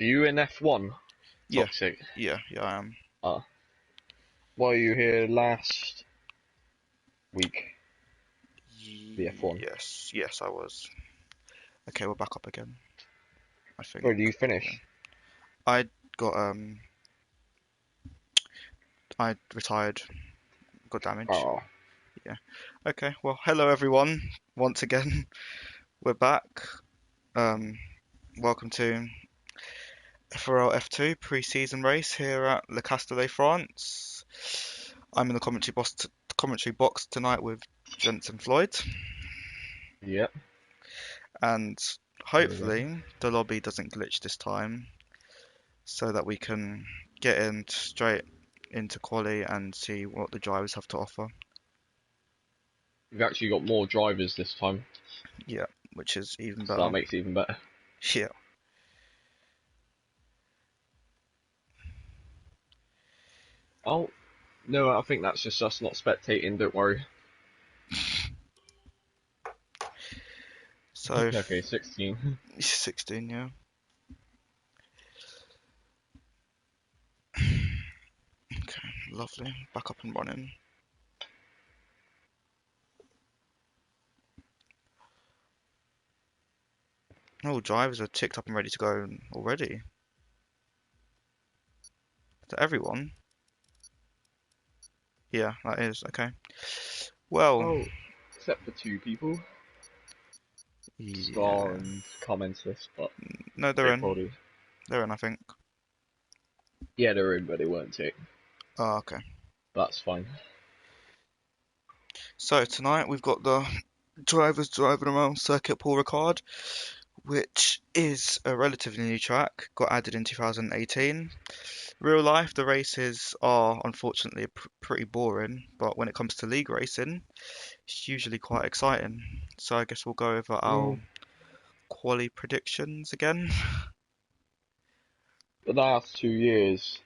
Are you in F1? Yeah, Toxic. yeah, I am. Ah. Were you here last week? The F1. Yes, I was. Okay, we're back up again, I think. Where do you Yeah. finish? I got, I retired, got damage. Oh, Yeah. Okay, well, hello everyone. Once again, we're back. Um, Welcome to FRL F2 pre-season race here at Le Castellet, France. I'm in the commentary box tonight with Jensen Floyd, yep. and There we go. hopefully the lobby doesn't glitch this time, so that we can get in straight into quali and see what the drivers have to offer. We've actually got more drivers this time, Yeah, which is even so that better. makes it even better. Yeah. Oh, no, I think that's just us not spectating, don't worry. So Okay, 16. 16, yeah. Okay, lovely. Back up and running. Oh, drivers are ticked up and ready to go already. To everyone? Yeah, that is okay. Well, Oh, except for two people. Scar yeah. and Commentless, but No, they're they in. probably... They're in, I think. Yeah, they're in, but they weren't ticked. Oh, okay. That's fine. So tonight we've got the drivers driving around Circuit Paul Ricard, which is a relatively new track, got added in 2018. Real life, the races are unfortunately pretty boring, but when it comes to league racing, it's usually quite exciting. So I guess we'll go over our Mm. quali predictions again. The last 2 years,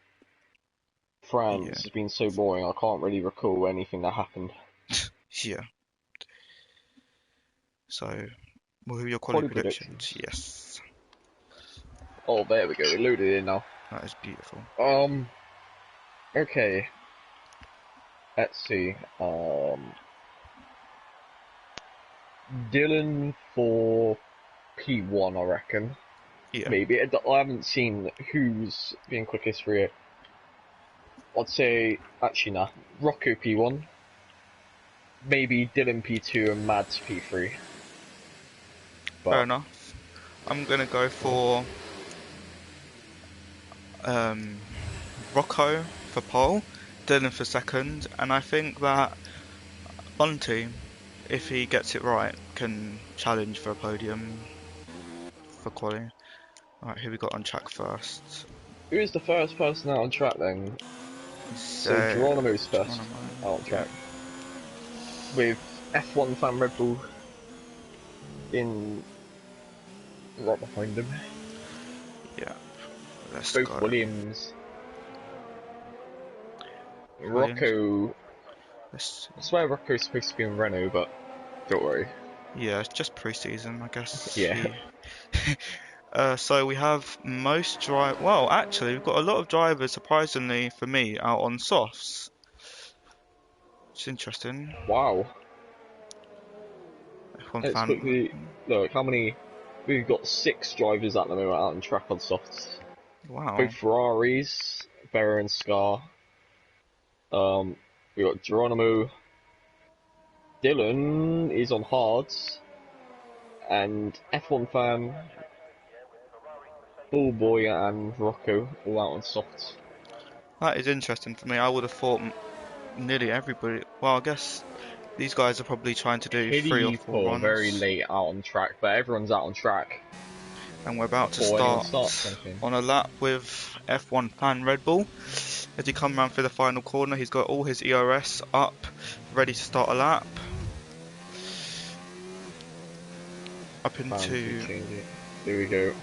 Yeah, France has been so boring, I can't really recall anything that happened. yeah. So, what are your quali Quality predictions? predictions. Yes, Oh, there we go, we loaded in now. that is beautiful. Okay, let's see. Dylan for P1, I reckon. Yeah, Maybe. I haven't seen who's been quickest for it. I'd say, actually, nah. Rocco P1. Maybe Dylan P2 and Mads P3. fair But, enough. I'm gonna go yeah. for Rocco for pole, Dylan for second, and I think that Bunty, if he gets it right, can challenge for a podium for quali. Alright, who we got on track first? Who is the first person out on track then? So So, Geronimo's first Geronimo, out on yeah, track. With F1 fan Red Bull in right behind him. yeah, let's Both go. Williams. Williams, Rocco. let's, I swear Rocco's supposed to be in Renault, but don't worry. yeah, it's just pre-season, I guess. Yeah. He, so we have well, actually, we've got a lot of drivers, surprisingly for me, out on softs. It's interesting. Wow. F1 Let's fan, quickly look how many. We've got 6 drivers at the moment out on track on softs. wow. Both Ferraris, Berra and Scar. We got Geronimo. Dylan is on hards, and F1 fan, Bullboy and Rocco all out on softs. That is interesting for me. I would have thought nearly everybody. Well, I guess these guys are probably trying to do Pity 3 or 4 people are very runs, late out on track, but everyone's out on track and we're about to before anyone start starts anything. on a lap with F1 fan Red Bull. As he comes around for the final corner, he's got all his ERS up, ready to start a lap. Up Fans can into change it. There we go.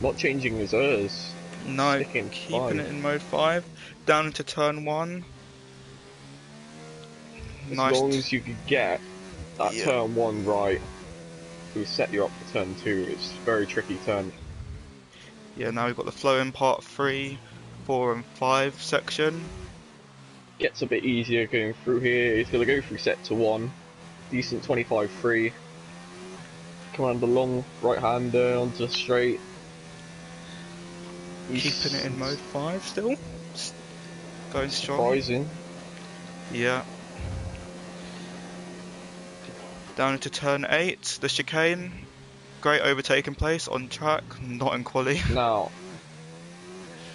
Not changing his ERS. no, Sticking keeping 5. it in mode 5, down into turn 1. As Nice. long as you could get that Yeah, turn 1 right, we set you up for turn 2. It's a very tricky turn. Yeah, now we've got the flow in part 3, 4 and 5 section. Gets a bit easier going through here. He's going to go through sector 1. Decent 25-3. Come around the long right-hander onto the straight. Keeping it in mode 5 still. Going strong. Surprising. Yeah. Down into turn 8, the chicane. Great overtaking place on track, not in quali. Now,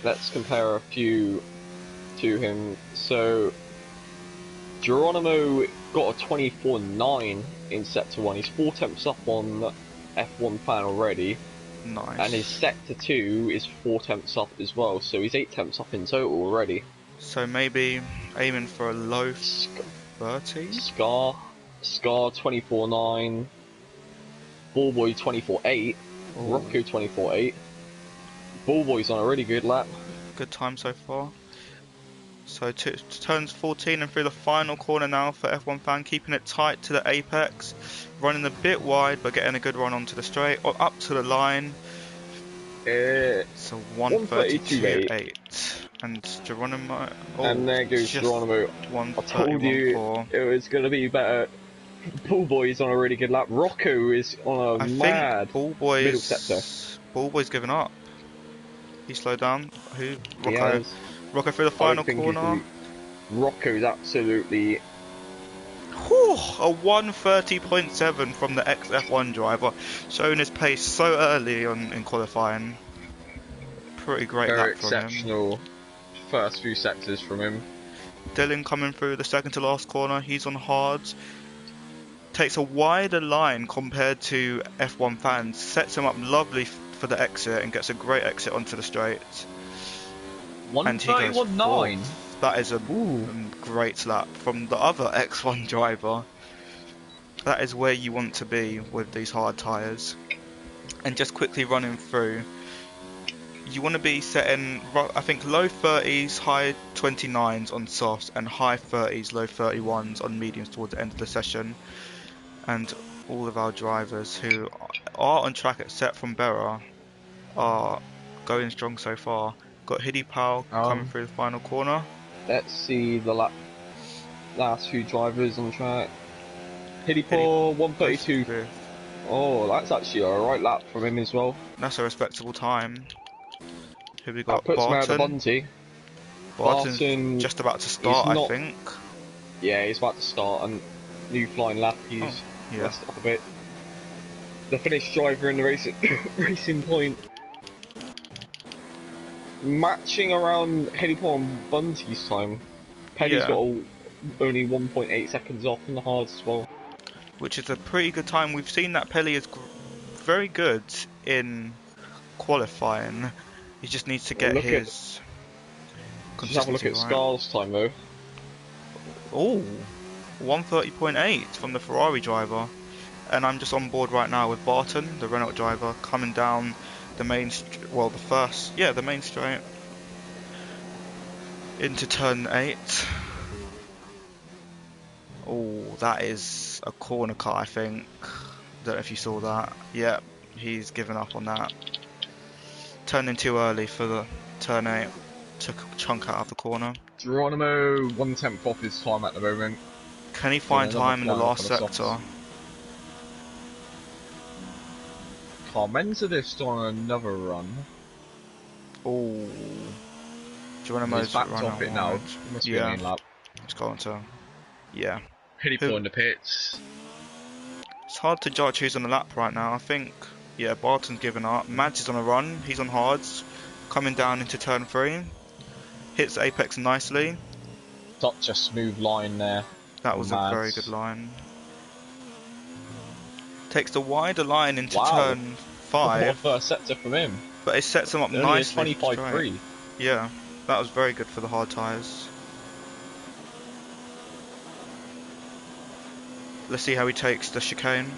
let's compare a few to him. So, Geronimo got a 24.9 in Sector 1. He's 4 tenths up on F1 fan already. Nice. And his Sector 2 is 4 tenths up as well, so he's 8 tenths up in total already. So maybe aiming for a low 30? Scar 24.9. Ballboy 24.8. Rocco 24.8. Ballboy's on a really good lap. Good time so far. So turns 14 and through the final corner now for F1 fan, keeping it tight to the apex, running a bit wide but getting a good run onto the straight, or up to the line. It's a 132.8. And Geronimo. And there goes Geronimo. I told you it was going to be better. Ballboy's on a really good lap. Rocco is on a mad middle sector. Ballboy's given up. He slowed down. Who? Rocco. Rocco through the final corner. Rocco's absolutely... A 130.7 from the ex-F1 driver, showing his pace so early in qualifying. Pretty great lap from him. Very exceptional first few sectors from him. Dylan coming through the second to last corner. He's on hards. Takes a wider line compared to F1 fans. Sets him up lovely for the exit and gets a great exit onto the straight. 131.9. That is a great lap from the other X1 driver. That is where you want to be with these hard tyres. And just quickly running through, you want to be setting, I think, low 30s, high 29s on softs, and high 30s, low 31s on mediums towards the end of the session. And all of our drivers who are on track except from Berra are going strong so far. Got Hiddy Powell coming through the final corner. Let's see the last few drivers on track. Hiddy Powell, 132. Oh, that's actually a right lap from him as well. That's a respectable time. Who we got? That puts Barton. Bunty. Barton's just about to start, I think. Yeah, he's about to start, and new flying lap. He's messed up a bit. The Finnish driver in the racing point. Matching around Hiddy Powell and Bunty's time. Penny's got only 1.8 seconds off in the hards as well. Which is a pretty good time. We've seen that Pelly is very good in qualifying. He just needs to get his Just have a look at Scar's time though. Oh, 130.8 from the Ferrari driver. And I'm just on board right now with Barton, the Renault driver, coming down the main, the main straight into turn 8. Oh, that is a corner cut, I think. Don't know if you saw that. Yeah, he's given up on that. Turning too early for the turn 8. Took a chunk out of the corner. Geronimo 1/10 off his time at the moment. Can he find time in the last sector? Carmenza this on another run. Oh, Geronimo's backed off it now. Must be a main lap. It's going to. Hiddy Powell in the pits. It's hard to judge who's on the lap right now. I think, Barton's given up. Mads is on a run. He's on hards. Coming down into turn 3. Hits apex nicely. Such a smooth line there. That was a very good line. Takes the wider line into turn 5. What a first sector from him. But it sets him up nicely. 25-3. Yeah, that was very good for the hard tyres. Let's see how he takes the chicane.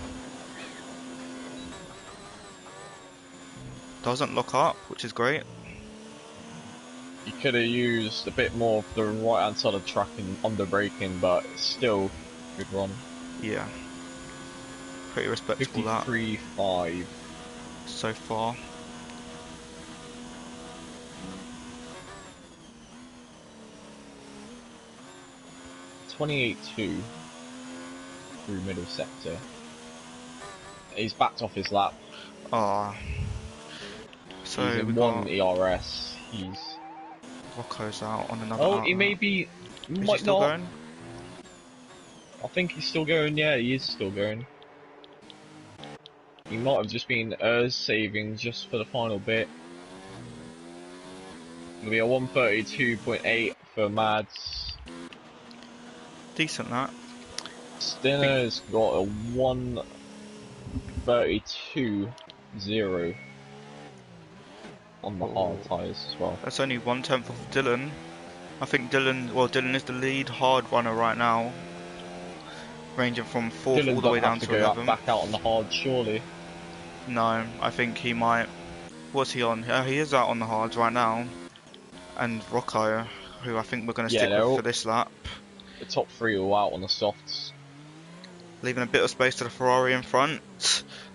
Doesn't lock up, which is great. He could have used a bit more of the right hand side of the track and under braking, but still good run. Yeah. Pretty respectable that. 53.5 so far. 28.2 through middle sector. He's backed off his lap. Ah, so He's we in got 1 ERS. He's... Rocco's out on another Oh, he outlet. may be... Is he might still not. going? I think he's still going, yeah, he is still going. He might have just been saving just for the final bit. It'll be a 132.8 for Mads. Decent that. Stinner's got a 132.0 on the hard tyres as well. That's only 1/10 of Dylan. I think Dylan is the lead hard runner right now, ranging from 4th all Dylan the way doesn't down have to to go 11th. back out on the hard, surely. No, I think he might. What's he on? He is out on the hards right now. And Rocco, who I think we're going to stick with for this lap. The top 3 are all out on the softs. Leaving a bit of space to the Ferrari in front.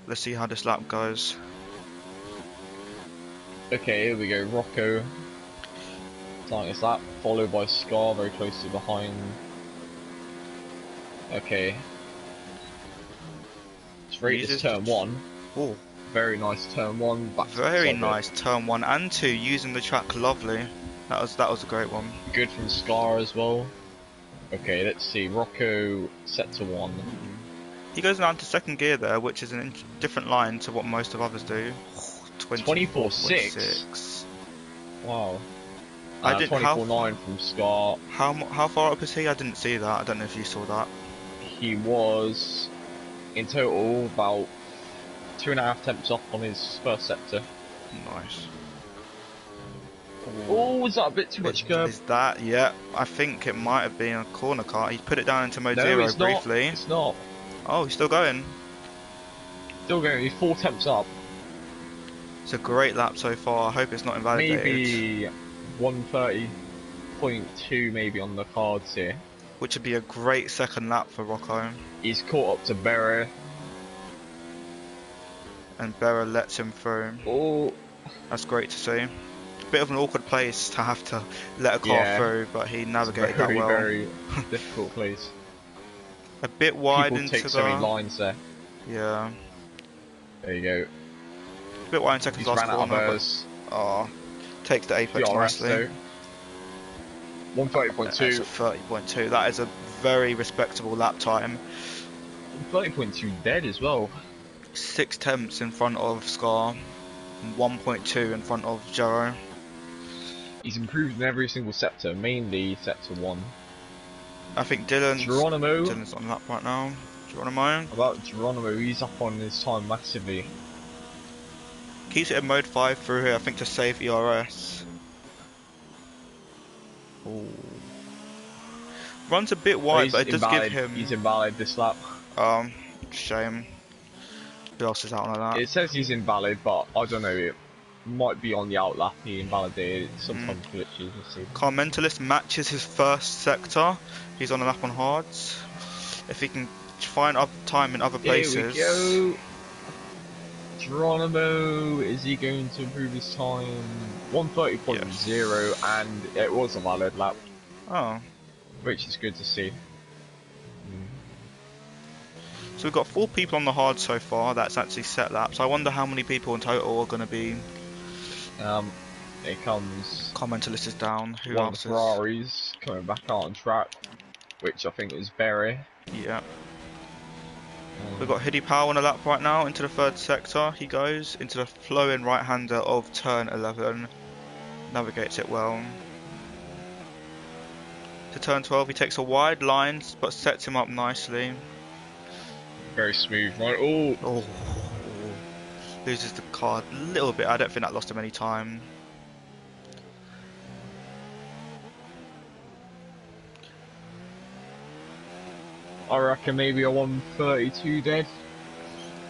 Let's see how this lap goes. Okay, here we go. Rocco starting his lap, followed by Scar very closely behind. Okay. Let's rate this turn 1. Oh, very nice turn 1. Very nice turn 1 and 2, using the track lovely. That was a great one. Good from Scar as well. Okay, let's see. Rocco set to 1. He goes down to second gear there, which is a different line to what most of others do. 24.6. Wow. I didn't. 24.9 from Scar. How far up is he? I didn't see that. I don't know if you saw that. He was in total about 2.5 temps off on his first sector. Nice. Oh, was that a bit too much curb? Is that? Yeah, I think it might have been a corner car. He put it down into mode 0 briefly. It's not. Oh, he's still going. Still going. He's 4 temps up. It's a great lap so far. I hope it's not invalidated. Maybe 130.2 maybe on the cards here. Which would be a great second lap for Rocco. He's caught up to Berra. And Berra lets him through. Oh, that's great to see. Bit of an awkward place to have to let a car through, but he navigated that well. Very difficult place. A bit wide People into take so many lines there. Yeah. There you go. A bit wide in second last corner, but takes the apex nicely. 130.2. That's a 30.2. That is a very respectable lap time. 30.2 dead as well. 6 temps in front of Scar, and 1.2 in front of Jero. He's improved in every single sector, mainly sector 1. I think Dylan's on the lap right now. Geronimo. About Geronimo, he's up on his time massively. Keeps it in mode 5 through here, I think, to save ERS. Ooh. Runs a bit wide, but it does give him... He's invalid this lap. Shame. Who else is out on that? It says he's invalid, but I don't know, it might be on the outlap he invalidated. Sometimes glitches, we'll see. Car Mentalist matches his first sector. He's on a lap on hards. If he can find time in other places... Here we go. Geronimo, is he going to improve his time? 130.0, and it was a valid lap. Oh. Which is good to see. So we've got 4 people on the hard so far. That's actually set laps. I wonder how many people in total are going to be. It comes. Car Mentalist is down. Who one else of the Ferraris coming back out on track, which I think is Berry. Yeah. We've got Hiddy Powell on a lap right now into the 3rd sector. He goes into the flow-in right-hander of turn 11. Navigates it well. To turn 12, he takes a wide line, but sets him up nicely. Very smooth, right? Oh. Loses the car a little bit. I don't think that lost him any time. I reckon maybe a 132 dead.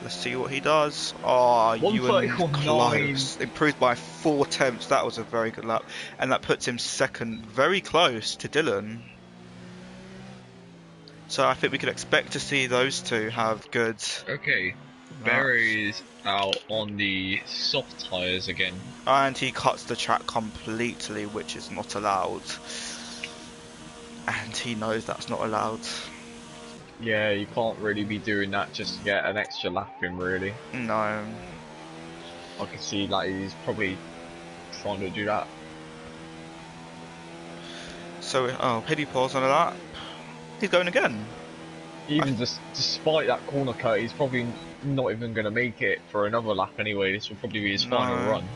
Let's see what he does. Oh, Ewan close. 131.9. Improved by 4 temps. That was a very good lap. And that puts him second, very close to Dylan. So I think we could expect to see those two have good... Okay. Berry's out on the soft tyres again. And he cuts the track completely, which is not allowed. and he knows that's not allowed. Yeah, you can't really be doing that just to get an extra lap in, really. No. I can see like he's probably trying to do that. So, oh, Pity pause on a lap. He's going again. Even just despite that corner cut, he's probably not even going to make it for another lap anyway. This will probably be his final No. run.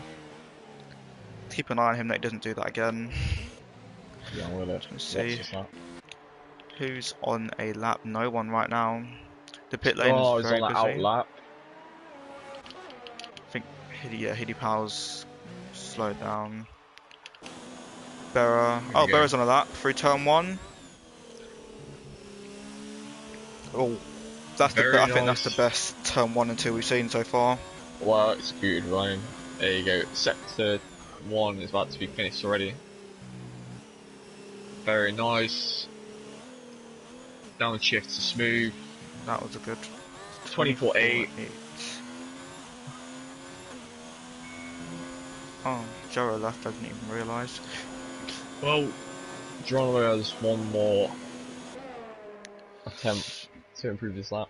Keep an eye on him that he doesn't do that again. Yeah, I'm gonna Let's watch see this lap. who's on a lap. No one right now. The pit lane is Oh, he's very on that out busy. lap. I think Hiddy Powell's slowed down. Berra. Oh, Berra's on a lap through turn 1. Oh, that's Very I think that's the nice. best turn 1 and 2 we've seen so far. Well executed, Ryan. There you go. Sector 1 is about to be finished already. Very nice. Downshift to smooth. That was a good 24.8. Oh, Jero left, I didn't even realise. Well, Geronimo has one more attempt to improve his lap.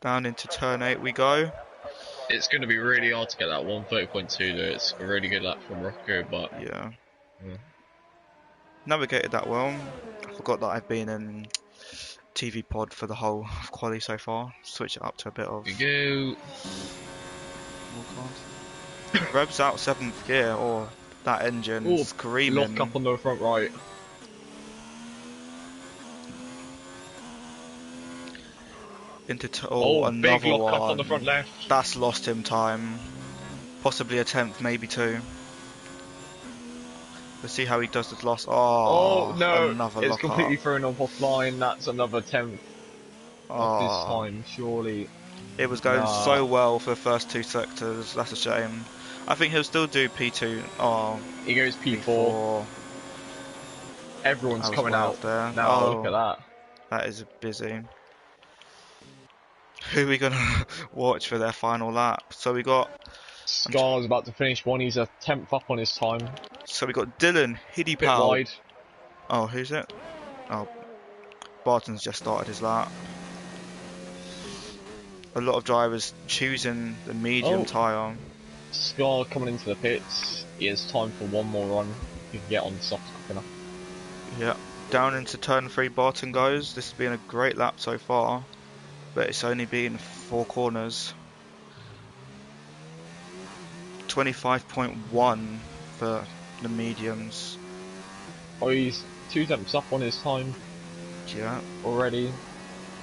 Down into turn 8 we go. It's going to be really hard to get that 130.2 though. It's a really good lap from Rocco, but Yeah. yeah. Navigated that well. I forgot that I've been in TV pod for the whole of quali so far. Switch it up to a bit of. Here we go. Revs out 7th gear. Oh, that engine Oh, screaming. lock up on the front right. Into Oh, another big lock one. up on the front left. That's lost him time. Possibly a 10th, maybe 2. Let's see how he does this loss. Oh no, another it's lock completely up. thrown off offline. That's another 10th of this time, surely. It was going so well for the first 2 sectors. That's a shame. I think he'll still do P2. Oh, he goes P4. Everyone's coming out there. now. Look at that. That is busy. Who are we gonna watch for their final lap? So we got Scar's about to finish one. He's a 10th up on his time. So we got Dylan, Hiddy Bit Powell. wide. Oh, who's it? Oh, Barton's just started his lap. A lot of drivers choosing the medium tyre. Scar coming into the pits. He has time for one more run. He can get on the soft quick enough. Yeah, down into turn 3 Barton goes. This has been a great lap so far, but it's only been 4 corners. 25.1 for the mediums. Oh, he's 2 tenths up on his time. Yeah. Already.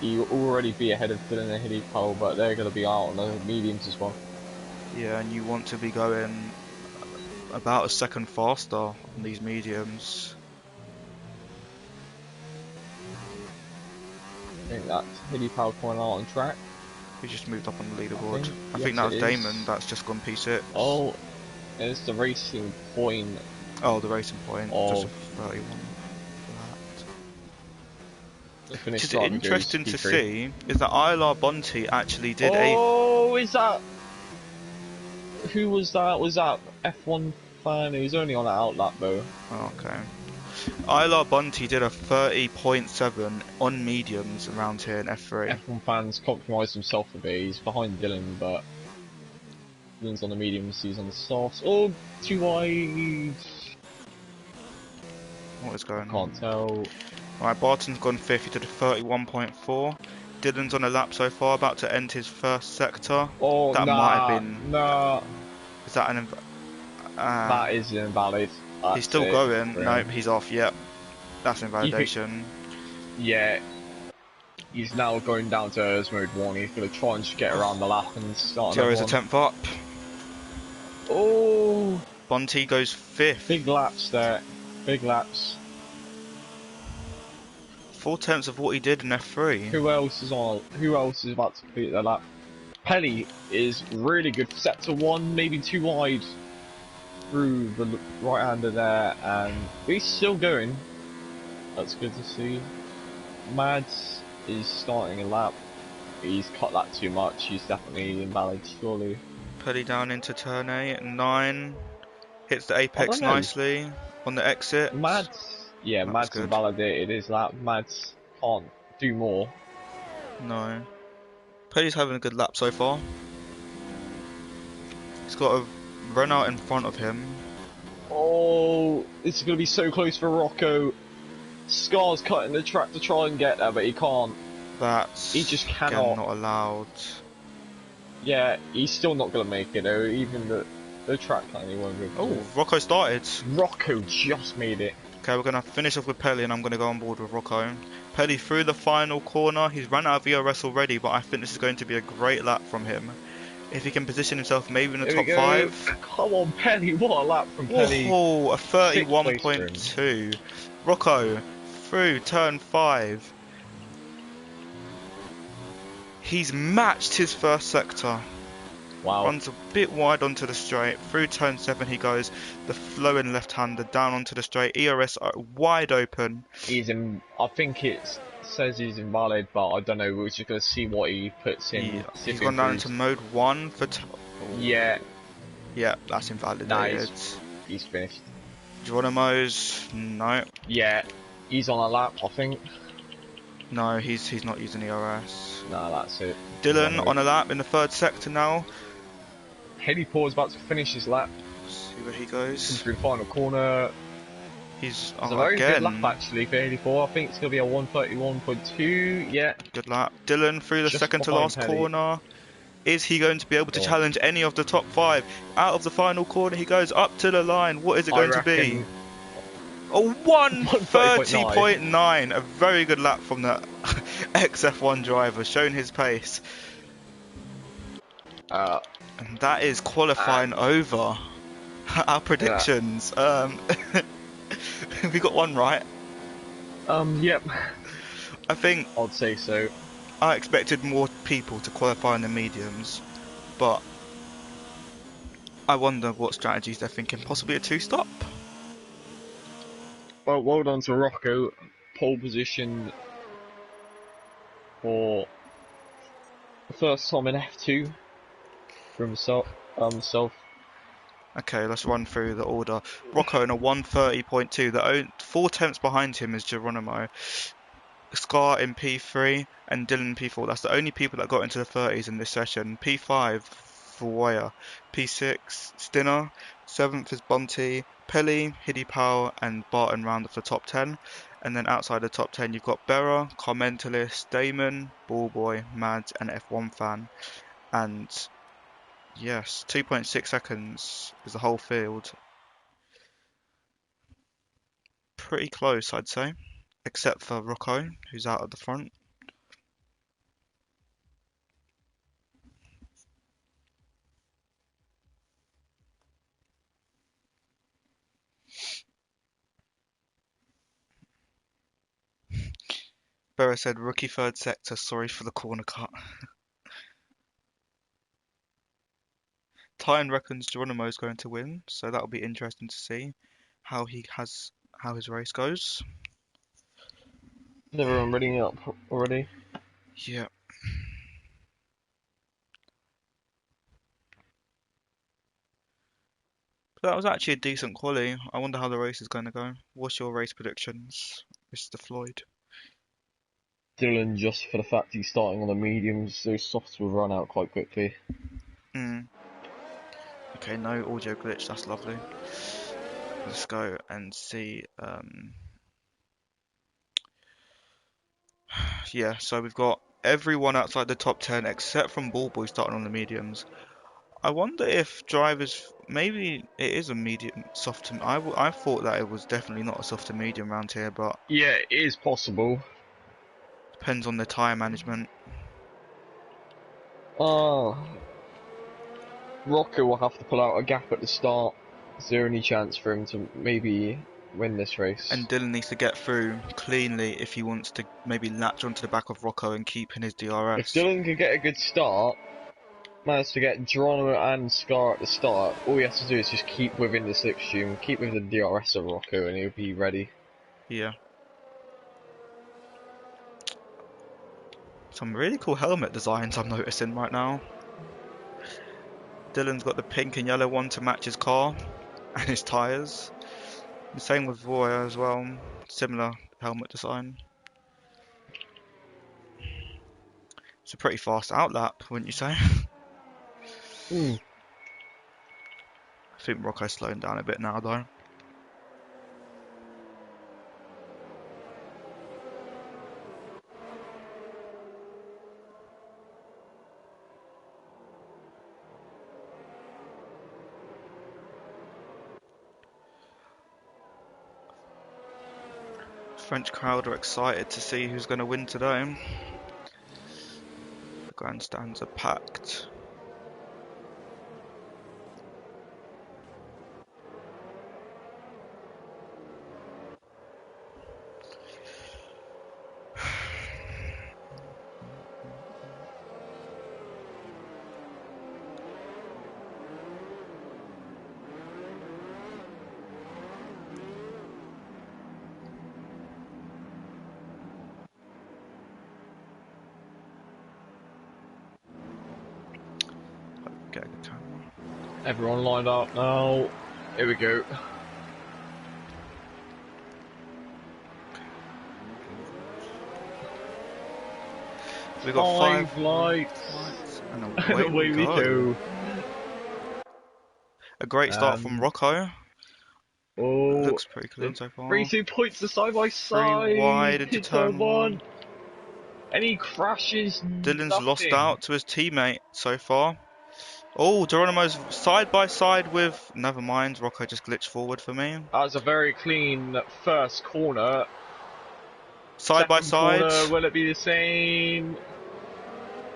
He'll already be ahead of Dylan and Hiddy Powell, but they're going to be out on the mediums as well. Yeah, and you want to be going about a second faster on these mediums. I think that's Hiddy Powell coming out on track. We just moved up on the leaderboard. I Yes, think that was it Damon is. that's just gone P6. Oh, it's the racing point. Oh, the racing point. Just a 31 for that. Which is interesting to see is that Ilar Bonti actually did is that... Who was that? Was that F1 fan? He was only on an outlap though. Oh, okay. Ilar Bonti did a 30.7 on mediums around here in F3. F1 fans compromised himself a bit. He's behind Dylan, but Dylan's on the mediums, he's on the softs. Oh, too wide. What is going on? Can't tell. Alright, Barton's gone 5th, he did a 31.4. Dylan's on a lap so far, about to end his first sector. Oh, that might have been... Nah. Is that an... that is invalid. That's he's still going. Nope, he's off. Yep. That's invalidation. Yeah. He's now going down to Ers mode 1. He's going to try and just get around the lap and start another Zero's one. a 10th up. Oh! Bonti goes 5th. Big laps there. Big laps. 4/10 of what he did in F3. Who else is on? Who else is about to complete their lap? Pelly is really good. Sector 1, maybe too wide through the right-hander there, and he's still going. That's good to see. Mads is starting a lap. He's cut that too much. He's definitely invalid, surely. Pelly down into turn 8 and 9. Hits the apex nicely on the exit. Mads Yeah, That was Mads good. invalidated his lap. Mads can't do more. No. Petty's having a good lap so far. He's got a run out in front of him. Oh, this is going to be so close for Rocco. Scar's cutting the track to try and get there, but he can't. He That's just again cannot. not allowed. Yeah, he's still not going to make it though. Even the track line, he won't go Oh, through. Rocco started. Rocco just made it. Okay, we're gonna finish off with Pelly, and I'm gonna go on board with Rocco. Pelly through the final corner. He's run out of ERS already, but I think this is going to be a great lap from him. If he can position himself maybe in the Here we top go. five. Come on, Penny. What a lap from Penny. Whoa, a 6th place for him. 31.2. Rocco through turn 5. He's matched his first sector. Wow. Runs a bit wide onto the straight. Through turn 7 he goes. The flowing left-hander down onto the straight. ERS are wide open. He's in. I think it says he's invalid, but I don't know. We're just gonna see what he puts in. See He's if he gone down improves. into mode 1 for. Yeah. Yeah, that's invalidated. He's finished. Geronimo's no. Yeah. He's on a lap, I think. No, he's not using ERS. Nah, that's it. Dylan on a lap in the 3rd sector now. Heady Paul's about to finish his lap. See where he Comes goes. through the final corner. He's It's a very good again. lap actually for 84. I think it's going to be a 131.2. Yeah. Good lap. Dylan through the Just second to behind last Petty. corner. Is he going to be able to Go on. challenge any of the top 5? Out of the final corner he goes up to the line. What is it going to be? A 130.9. A very good lap from the XF1 driver, showing his pace. And that is qualifying over. Our predictions. We got one right. Yep. I think I'd say so. I expected more people to qualify in the mediums, but I wonder what strategies they're thinking. Possibly a 2-stop? Well done to Rocco. Pole position for the first time in F2 for himself. Okay, let's run through the order. Rocco in a 130.2. The 4 tenths behind him is Geronimo. Scar in P3 and Dylan in P4. That's the only people that got into the 30s in this session. P5, Voya. P6, Stinner. 7th is Bunty, Pelly, Hiddy Powell, and Barton round off the top 10. And then outside the top 10, you've got Berra, Carmentalist, Damon, Ballboy, Mads, and F1 Fan. And yes, 2.6 seconds is the whole field. Pretty close, I'd say. Except for Rocco, who's out at the front. Berra said, rookie 3rd sector, sorry for the corner cut. Tyne reckons Geronimo's going to win, so that'll be interesting to see how his race goes. Is everyone ready up already? Yeah. But that was actually a decent quali. I wonder how the race is going to go. What's your race predictions, Mr. Floyd? Dylan, just for the fact he's starting on the mediums, those softs will run out quite quickly. Okay, no audio glitch, that's lovely. Let's go and see. Yeah, so we've got everyone outside the top 10 except from Ballboy starting on the mediums. I wonder if drivers, maybe it is a medium, soft to, I thought that it was definitely not a soft to medium around here, but Yeah, it is possible. depends on the tyre management. Rocco will have to pull out a gap at the start. Is there any chance for him to maybe win this race? And Dylan needs to get through cleanly if he wants to maybe latch onto the back of Rocco and keep in his DRS. If Dylan can get a good start, manage to get Geronimo and Scar at the start, all he has to do is just keep within the slipstream, keep within the DRS of Rocco, and he'll be ready. Yeah. Some really cool helmet designs I'm noticing right now. Dylan's got the pink and yellow one to match his car and his tyres. The same with Roy as well. Similar helmet design. It's a pretty fast outlap, wouldn't you say? Hmm. I think Rocco's slowing down a bit now, though. French crowd are excited to see who's going to win today. The grandstands are packed. Get a good camera. Everyone lined up now. Here we go. We got five lights. and away we go. A great start from Rocco. Oh, Looks pretty clean so far. 3-2 points the side by side. 3 wide into turn 1. Any crashes? Dylan's Nothing. lost out to his teammate so far. Oh, Geronimo's side by side with. Never mind, Rocco just glitched forward for me. That was a very clean first corner. Side by side. Corner, will it be the same?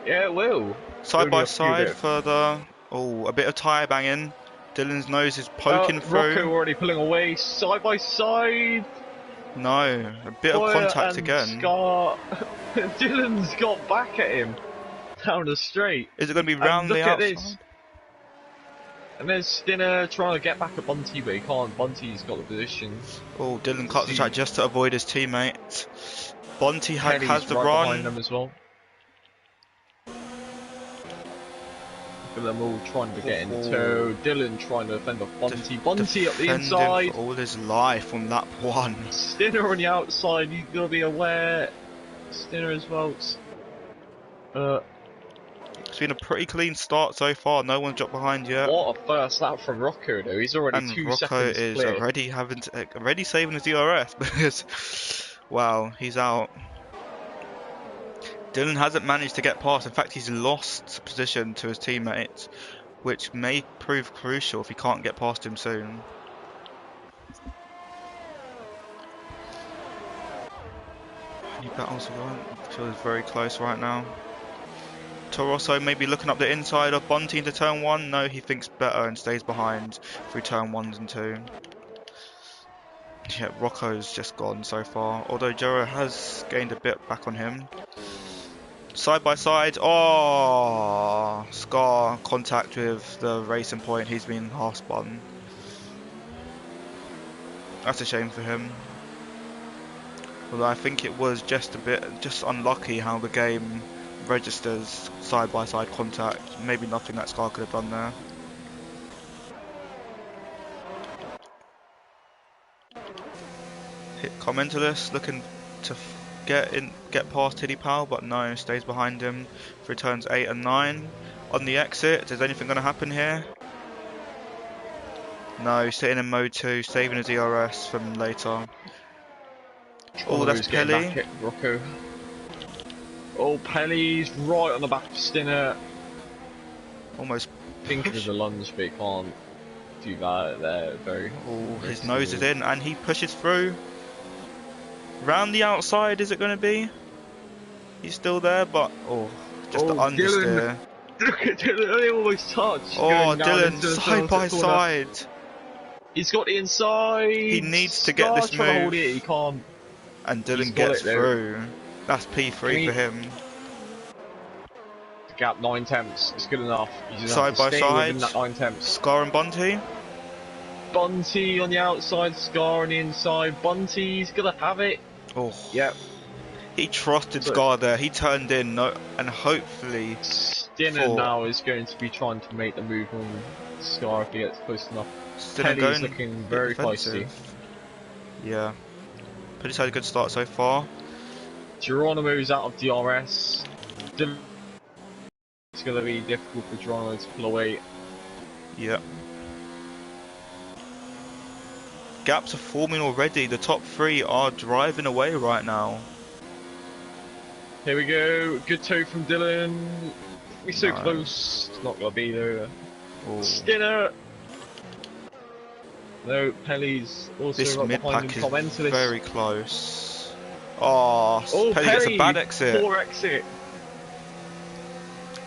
Yeah, it will. Side by side further. Oh, a bit of tyre banging. Dylan's nose is poking through. Rocco already pulling away. Side by side. No, a bit of contact again. Scar. Dylan's got back at him down the straight. Is it going to be round the outside? This. And there's Stinner trying to get back at Bunty, but he can't. Bunty's got the position. Oh, Dylan cuts the track just to avoid his teammate. Bunty has the right run. Behind them as well. Look at them all trying to get in tow. Dylan trying to defend off Bunty. Bunty up the inside. For all his life on that one. Stinner on the outside. You've got to be aware. Stinner as well. It's been a pretty clean start so far. No one's dropped behind yet. What a first lap from Rocco though. He's already and 2 Rocco seconds is clear. already saving his DRS because wow, he's out. Dylan hasn't managed to get past. In fact, he's lost position to his teammates, which may prove crucial if he can't get past him soon. Any battles around? Feels very close right now. Torosso maybe looking up the inside of Bunty into turn 1. No, he thinks better and stays behind through turn 1s and 2. Yeah, Rocco's just gone so far. Although Jero has gained a bit back on him. Side by side. Oh, Scar contact with the racing point. He's been half spun. That's a shame for him. Although I think it was just unlucky how the game registers side by side contact. Maybe nothing that Scar could have done there. Hit Commentalist looking to get past Tiddy Powell, but no, stays behind him through turns 8 and 9. On the exit, is anything going to happen here? No, sitting in mode 2, saving his ERS from later. Oh, that's Pelly. Rocco. Oh, Pelly's right on the back of Stinner. Almost thinking of the lunge, but he can't do that there. Very. Oh, his nose is in, and he pushes through. Round the outside, is it going to be? He's still there, but just the understeer. Look at Dylan, they almost touched. Oh, Dylan, side by side. He's got the inside. He needs to get this move. To hold it, he can't. And Dylan gets through. That's P3 for him. The gap 9 tenths. It's good enough. Side by side. That 9 tenths. Scar and Bunty. Bunty on the outside, Scar on the inside. Bunty's gonna have it. Oh, yep. He trusted Scar there. He turned in, and hopefully. Stinner now is going to be trying to make the move on Scar if he gets close enough. Stinner Pelly's looking very feisty. Yeah. Pelly's had a good start so far. Geronimo's out of DRS. It's going to be difficult for Geronimo to pull away. Yeah. Gaps are forming already. The top three are driving away right now. Here we go. Good toe from Dylan. We're so No. close. It's not going to be though. Ooh. Skinner. No, Pelly's This also right behind mid-pack him. is very close. Oh, Oh, Pelly gets a bad exit. Poor exit.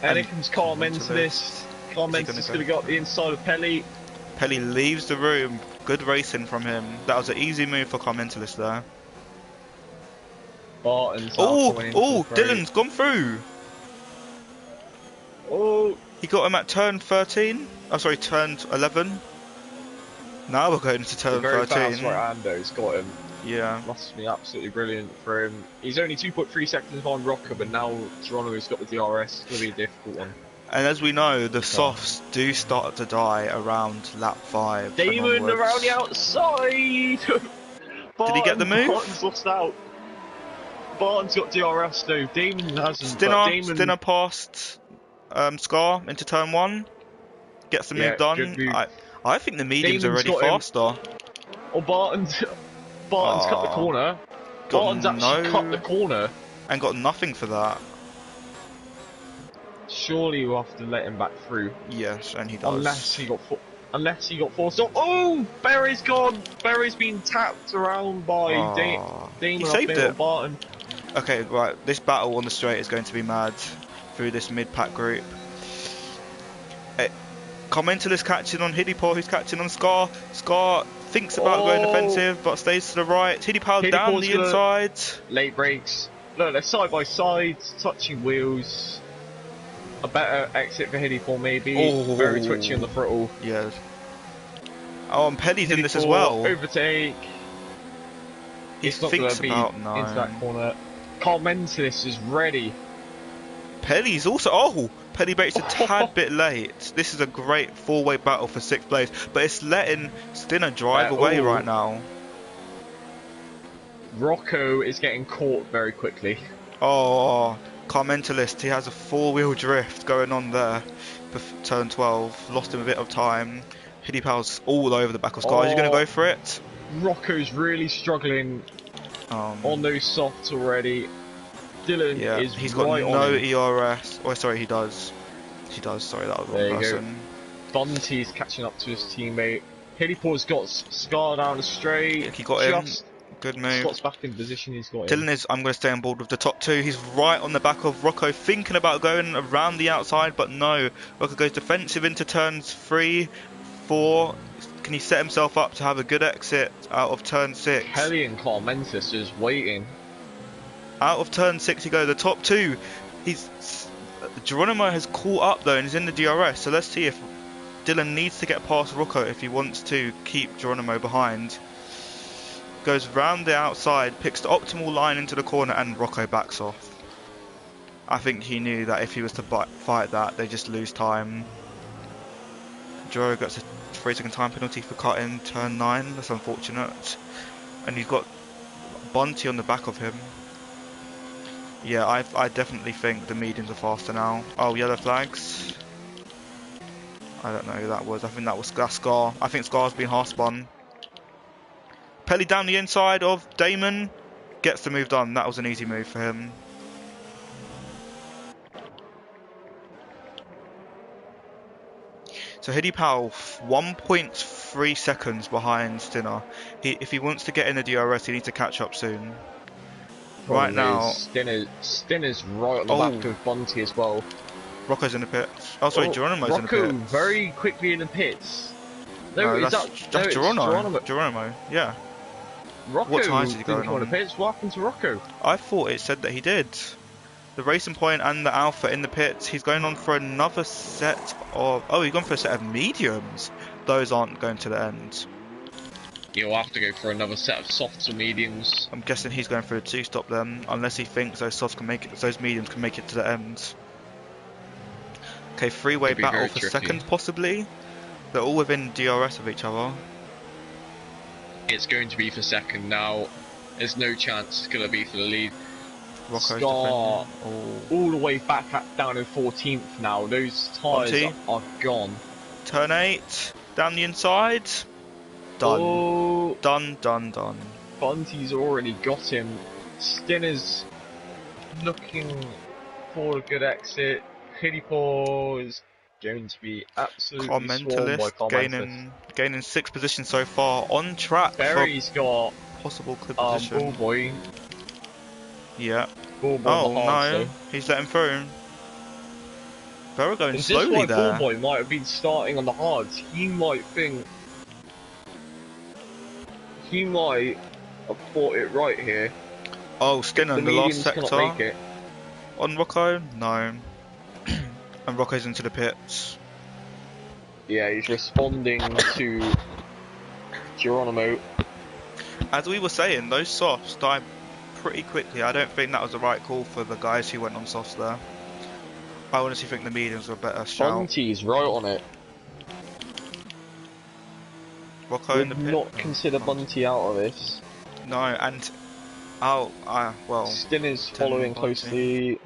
And here comes Carl Mentalist. Carl Mentalist going to go up the inside of Pelly. Pelly leaves the room. Good racing from him. That was an easy move for Carl Mentalist there. Oh, Dylan's gone through. Oh, he got him at turn 13. Oh, sorry, turn 11. Now we're going to turn 13. Fast right-hander's got him. Yeah. Must be absolutely brilliant for him. He's only 2.3 seconds behind Rocker, but now Geronimo's got the DRS. It's going to be a difficult one. And as we know, the softs do start to die around lap 5. Damon around the outside! Did he get the move? Barton's lost out. Barton's got DRS though. Damon hasn't. Stinner passed Scar into turn 1. Gets the move done. Move. I think the mediums are already faster. Oh, Barton's cut the corner. Barton's actually cut the corner. And got nothing for that. Surely we'll have to let him back through. Yes, and he does. Unless he got forced off. Oh, Berry's gone. Berry's been tapped around by Damon. He saved it. Barton. Okay, right. This battle on the straight is going to be mad through this mid-pack group. Commentalist catching on Hiddipal, who's catching on Scar. Scar thinks about going defensive, but stays to the right. Hiddipal down the inside. Late brakes. Look, they're side by side, touching wheels. A better exit for Hiddipal maybe. Very twitchy on the throttle. Yes. Oh, and Pelly's in this as well. Overtake. He thinks about into that corner. Carl Mentalist is ready. Pelly's also. Pelly brakes a tad bit late. This is a great four-way battle for 6th place, but it's letting Stinner drive away right now. Rocco is getting caught very quickly. Oh, Car Mentalist, he has a 4-wheel drift going on there for turn 12. Lost him a bit of time. Hiddipal's all over the back of Scar. Is he going to go for it? Rocco's really struggling on those softs already. Dylan is he's got no ERS. Oh, sorry, he does. He does. Sorry, that was the wrong person. Bunty's catching up to his teammate. Hiddipal's got Scar down the straight. He got him. Good move. Scott's back in position. He's got Dylan is. I'm going to stay on board with the top 2. He's right on the back of Rocco, thinking about going around the outside, but no. Rocco goes defensive into turns 3, 4. Can he set himself up to have a good exit out of turn 6? Pelly and Carl Mentalist is waiting. Out of turn 6 he goes, the top 2. Geronimo has caught up though and is in the DRS, so let's see if Dylan needs to get past Rocco if he wants to keep Geronimo behind. Goes round the outside, picks the optimal line into the corner, and Rocco backs off. I think he knew that if he was to fight that, they just lose time. Geronimo gets a 3-second time penalty for cutting turn 9, that's unfortunate. And he's got Bunty on the back of him. Yeah, I definitely think the mediums are faster now. Oh, yellow flags. I don't know who that was. I think that's Scar. I think Scar's been half spun. Pelly down the inside of Damon. Gets the move done. That was an easy move for him. So Hiddipal 1.3 seconds behind Stinner. If he wants to get in the DRS, he needs to catch up soon. Right now, Stinner's right on the back of Bunty as well. Rocco's in the pits. Oh, sorry, Geronimo's in the pits. Rocco very quickly in the pits. No, that's Geronimo. Geronimo, yeah. Rocco, what tires is he going on? The pits? What happened to Rocco? I thought it said that he did. The Racing Point and the Alpha in the pits. He's going on for another set of... Oh, he's gone for a set of mediums. Those aren't going to the end. You'll have to go for another set of softs or mediums. I'm guessing he's going for a 2-stop then, unless he thinks those softs can make it, those mediums can make it to the end. Okay, 3-way battle for second possibly. They're all within DRS of each other. It's going to be for second now. There's no chance it's going to be for the lead. Rocco's Scar defending. Oh, all the way back down in 14th now. Those tyres Bonti. are gone. Turn 8. Down the inside. Done. Oh, Done, done, done. Bunty's already got him. Stinner's looking for a good exit. Hidipo is going to be absolutely swarmed by Mentalist car mentalists. gaining 6th position so far. On track Berry's got for possible clip position. Bullboy. Yeah. Bullboy on Oh the hard, no, so. he's letting through. Berra going Is this slowly why there. Bullboy might have been starting on the hards? He might think. He might have thought it right here. Oh, Skinner in the last cannot sector. make it. On Rocco? No. And Rocco's into the pits. Yeah, he's responding to Geronimo. As we were saying, those softs die pretty quickly. I don't think that was the right call for the guys who went on softs there. I honestly think the mediums were a better shout. Bunty's right on it. Rocco in the Would pit. not consider Bunty out of this. No, and well. Stinner's following Bunty. closely.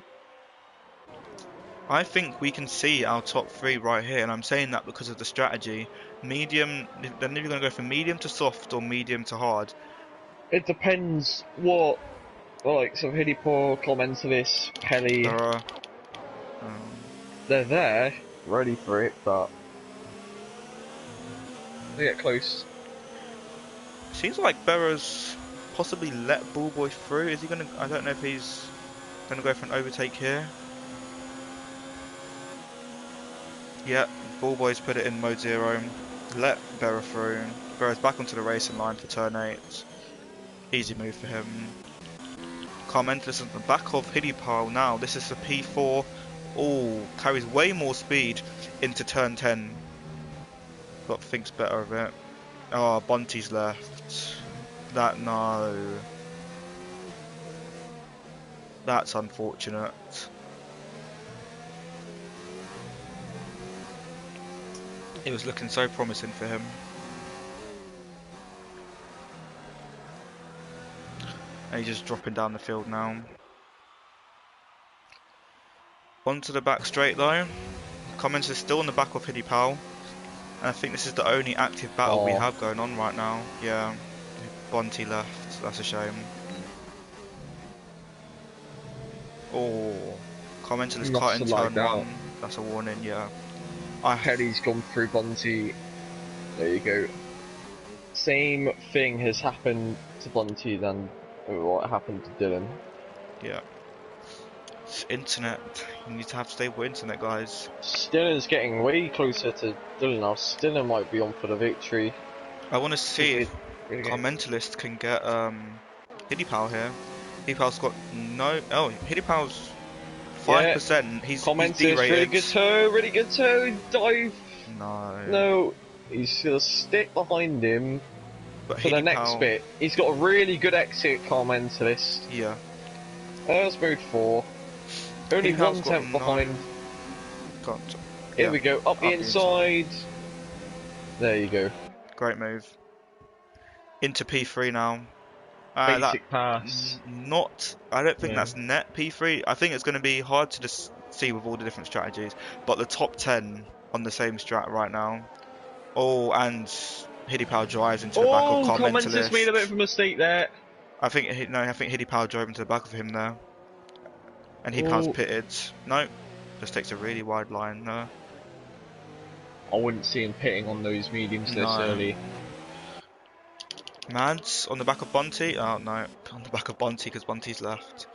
I think we can see our top 3 right here, and I'm saying that because of the strategy. Medium, they're neither going to go from medium to soft or medium to hard. It depends what, like, so Hidipo, Commentalis, Pelly, they're there, ready for it, but they get close. Seems like Berra's possibly let Bullboy through. Is he going to, I don't know if he's going to go for an overtake here. Yeah, Bullboy's put it in mode 0. Let Berra through. Berra's back onto the racing line for turn 8. Easy move for him. Carmentless at the back of Hidipo now. This is the P4. Oh, carries way more speed into turn 10. But thinks better of it. Oh, Bunty's left. No. That's unfortunate. It was looking so promising for him. And he's just dropping down the field now. Onto the back straight though. Comments is still on the back of Hidipo. And I think this is the only active battle we have going on right now. Yeah. Bunty left. That's a shame. Oh. Commenter is caught in turn 1. That's a warning, yeah. Pelly's gone through Bunty. There you go. Same thing has happened to Bunty than what happened to Dylan. Yeah. It's internet. You need to have stable internet, guys. Stiller's getting way closer to Dylan now. Stiller might be on for the victory. I want to see if Commentalist can get Hidipo here. Hidipo's got no. Oh, Hidipo's 5%. Yeah. He's derated. Really good toe, dive. No. No, he's gonna stick behind him. But for the next bit, he's got a really good exit, Carmentalist. Yeah. There's mode 4. Only 1/10 behind. Here we go, up the inside. There you go. Great move. Into P3 now. Basic pass. I don't think that's net P3. I think it's going to be hard to just see with all the different strategies. But the top 10 on the same strat right now. Oh, and Hidipo drives into the back of Commentalist. Just made a bit of a mistake there. I think Hidipo drove into the back of him there. And Hidipo's pitted. No, just takes a really wide line there. I wouldn't see him pitting on those mediums this early. Mads on the back of Bunty. Oh no, on the back of Bunty because Bunty's left.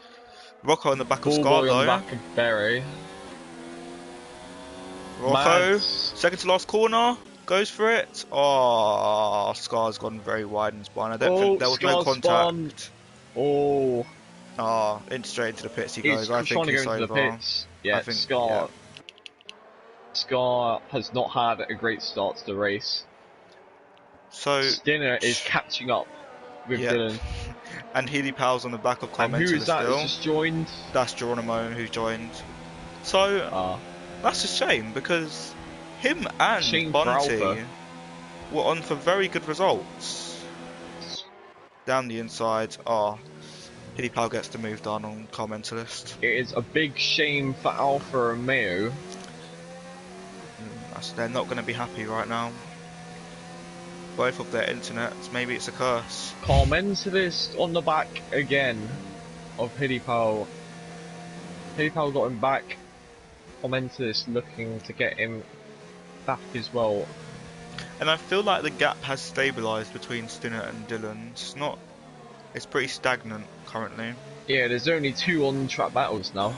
Rocco on the back of Scar though. On the back of Berry. Rocco, Mads. second to last corner, goes for it. Oh, Scar's gone very wide in spine. I don't think there was no contact. Straight into the pits he goes. I think he's over. The pits. Yeah, Scar has not had a great start to the race. So Stinner is catching up with Dylan. And Hidipo's on the back of Commentator. And who is that? Who's just joined? That's Geronimo who joined. So that's a shame because him and Bunty were on for very good results. down the inside. Oh, Hiddy Pal gets the move done on car mentalist. It is a big shame for Alpha Romeo. They're not going to be happy right now. Both of their internets, maybe it's a curse. Car mentalist on the back again of Hiddy Pal. Hiddy Pal got him back. Car mentalist looking to get him back as well. And I feel like the gap has stabilised between Stinner and Dylan. It's pretty stagnant currently. Yeah, there's only 2 on-track battles now.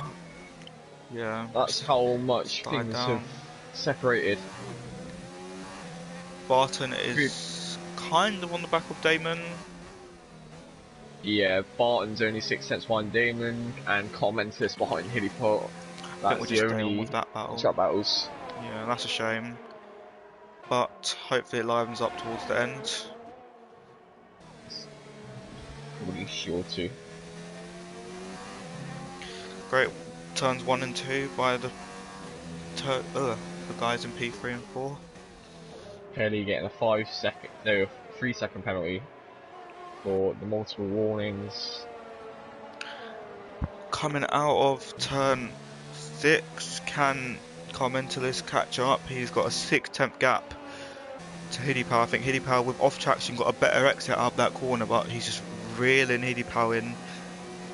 Yeah. That's how much things have separated. Barton is kind of on the back of Damon. Yeah, Barton's only 6 tenths behind Damon, and car mentalist behind Hiddy Pal. That's the only with that battle. track battles. Yeah, that's a shame. But hopefully it livens up towards the end. Pretty sure to. Great turns 1 and 2 by the guys in P3 and 4. Kelly getting a 3-second penalty for the multiple warnings. Coming out of turn 6, can car mentalist catch up? He's got a 6-tenth gap to Hiddy Pal. I think Hiddy Pal with off traction got a better exit up that corner, but he's just reeling Hiddy Pal in.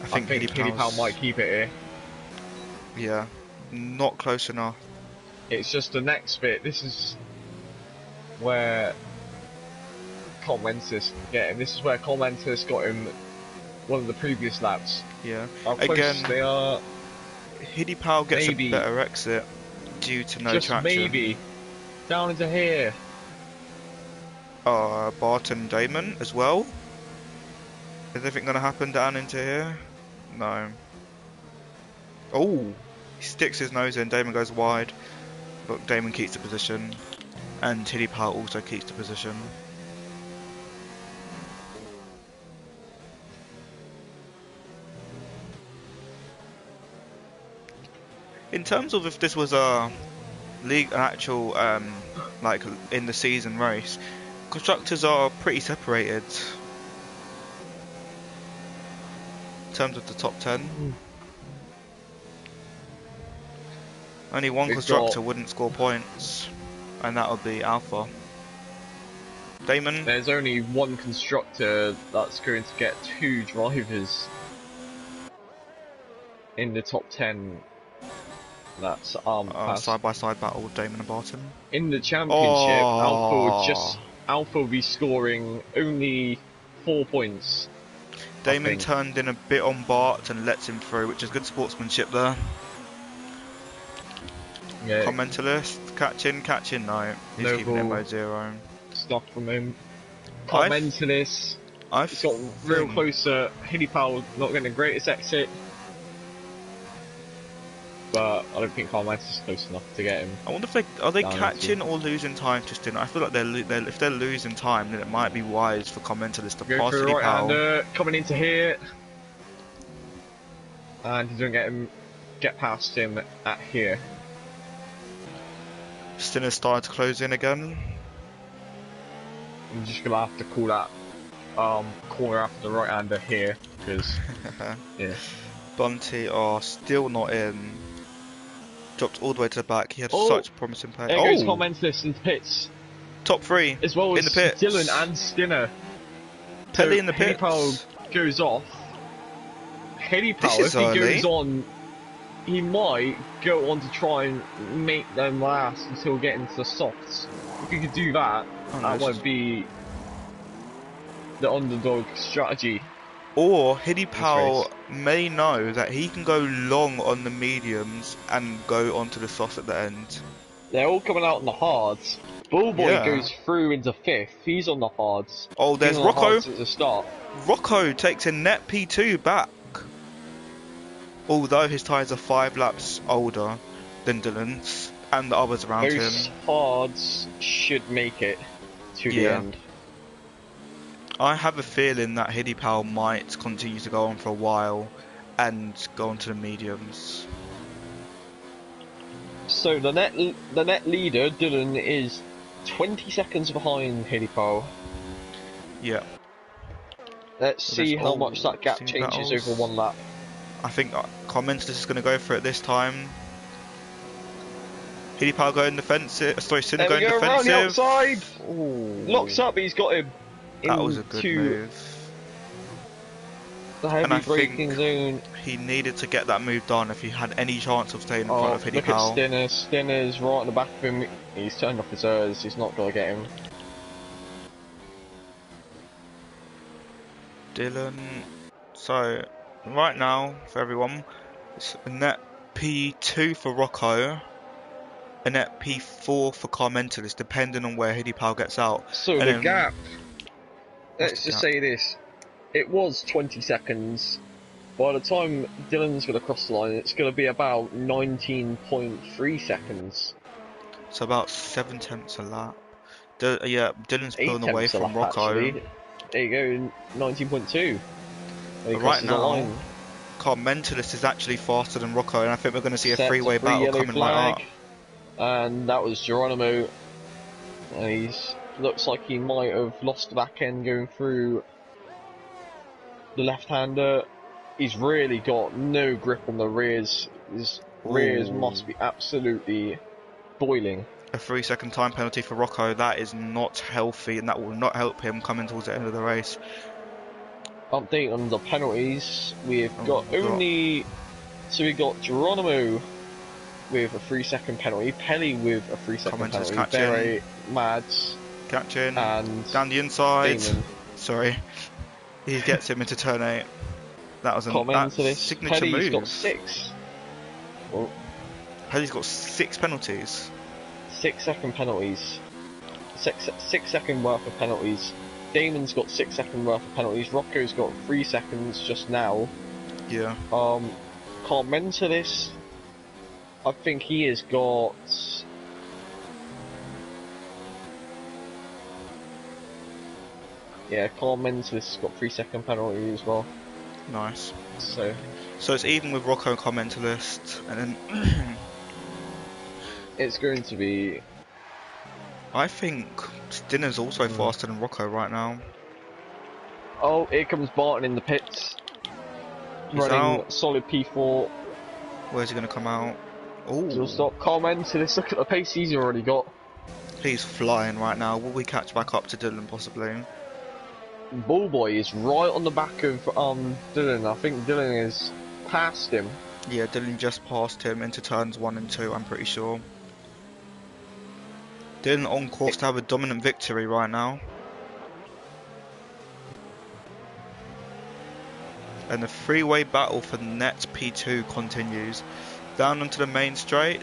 I think Hiddy Pal might keep it here. Yeah, not close enough. It's just the next bit. This is where Mentalist get him. This is where Mentalist got him one of the previous laps. Yeah. How close Again, they are. Hiddy Pal gets a better exit due to no traction. Maybe down into here. Barton Damon as well. Is anything going to happen down into here? No. Oh, he sticks his nose in. Damon goes wide, but Damon keeps the position, and Hiddy Pal also keeps the position. In terms of if this was a league, an actual like in the season race, constructors are pretty separated in terms of the top 10. Only one constructor wouldn't score points, and that would be Alpha. Damon? There's only one constructor that's going to get 2 drivers in the top 10. That's side-by-side battle with Damon and Barton. In the championship, Alpha will be scoring only 4 points. Damon turned in a bit on Bart and lets him through, which is good sportsmanship there. Yeah. Mentalist, catching, no. He's keeping it mode 0. Stuff from him. Mentalist, he's got real closer. Hiddy Pal not getting the greatest exit. But I don't think Mentalist is close enough to get him. I wonder if are they catching or losing time just in. I feel like if they're losing time, then it might be wise for Mentalist to pass Hiddy Pal. Coming into here. And he's going to get past him at here. Stinner started to close in again. I'm just gonna have to call that corner after the right-hander here because yeah. Bunty are still not in. Dropped all the way to the back. He had such promising play. There goes Mentalist into pits. Top 3 as well as in the pits. Dylan and Stinner. Pelly in the pits. Hiddy Pal goes off. Hiddy Pal, if he goes on, he might go on to try and make them last until getting to the softs. If he could do that, that might be the underdog strategy. Or Hiddy Pal may know that he can go long on the mediums and go onto the softs at the end. They're all coming out on the hards. Bullboy goes through into 5th. He's on the hards. Oh, there's Rocco. At the start. Rocco takes a net P2 back. Although his tyres are 5 laps older than Dylan's and the others around him. Those hards should make it to the end. I have a feeling that Hiddy Pal might continue to go on for a while and go on to the mediums. So the net leader, Dylan, is 20 seconds behind Hiddy Pal. Yeah. Let's see how much that gap team changes battles. over one lap. I think Commentalist is going to go for it this time. Hidipal going defensive. Sorry, Sinner There we going go, around the defensive. outside. Ooh, Locks up, he's got him that was a good into move. the And heavy I braking think zone. he needed to get that move done if he had any chance of staying in front Oh, of look at Hidipal. Stinner. Stinner's right on the back of him. He's turned off his ears. He's not going to get him. Dylan. So, right now, for everyone, it's a net P2 for Rocco, a net P4 for Carmentalist, depending on where Hidipal gets out. So And the then, gap, what's let's the just gap? say this. It was 20 seconds. By the time Dylan's going to cross the line, it's going to be about 19.3 seconds. So about 7/10 a lap. Yeah, Dylan's 8 pulling away tenths a from lap, Rocco. actually. There you go, 19.2. He But right crosses the now, line. Carmentalist is actually faster than Rocco, and I think we're going to see a Set to three-way free battle yellow coming right up. flag. And that was Geronimo. And he's looks like he might have lost the back end going through the left-hander. He's really got no grip on the rears. His rears Ooh. must be absolutely boiling. A 3-second time penalty for Rocco. That is not healthy, and that will not help him coming towards the end of the race. Update on the penalties. We've Oh, got we've got only... So we got Geronimo with a 3-second penalty, Pelly with a 3-second Commenters penalty, catching, Beret, Mads, catching, and down the inside. Damon. Sorry, he gets him into turn 8. That was Comment to that this. signature Pelly's got move. 6. Oh, Pelly's got 6 penalties. 6-second penalties. 6-second worth of penalties. Damon's got 6-second worth of penalties. Rocco's got 3 seconds just now. Yeah. Comment to this. I think he has got... Yeah, Carmentalist's got 3-second penalty as well. Nice. So it's even with Rocco and Commentalist, and then it's going to be... I think Stinner's also faster than Rocco right now. Oh, here comes Barton in the pits. He's Running out. solid P4. Where's he going to come out? He'll Oh, stop. Carmentalist, look at the pace he's already got. he's flying right now. Will we catch back up to Dylan possibly? Bullboy is right on the back of Dylan. I think Dylan is past him. Yeah, Dylan just passed him into turns 1 and 2, I'm pretty sure. Dylan on course to have a dominant victory right now. And the three-way battle for net P2 continues. Down onto the main straight.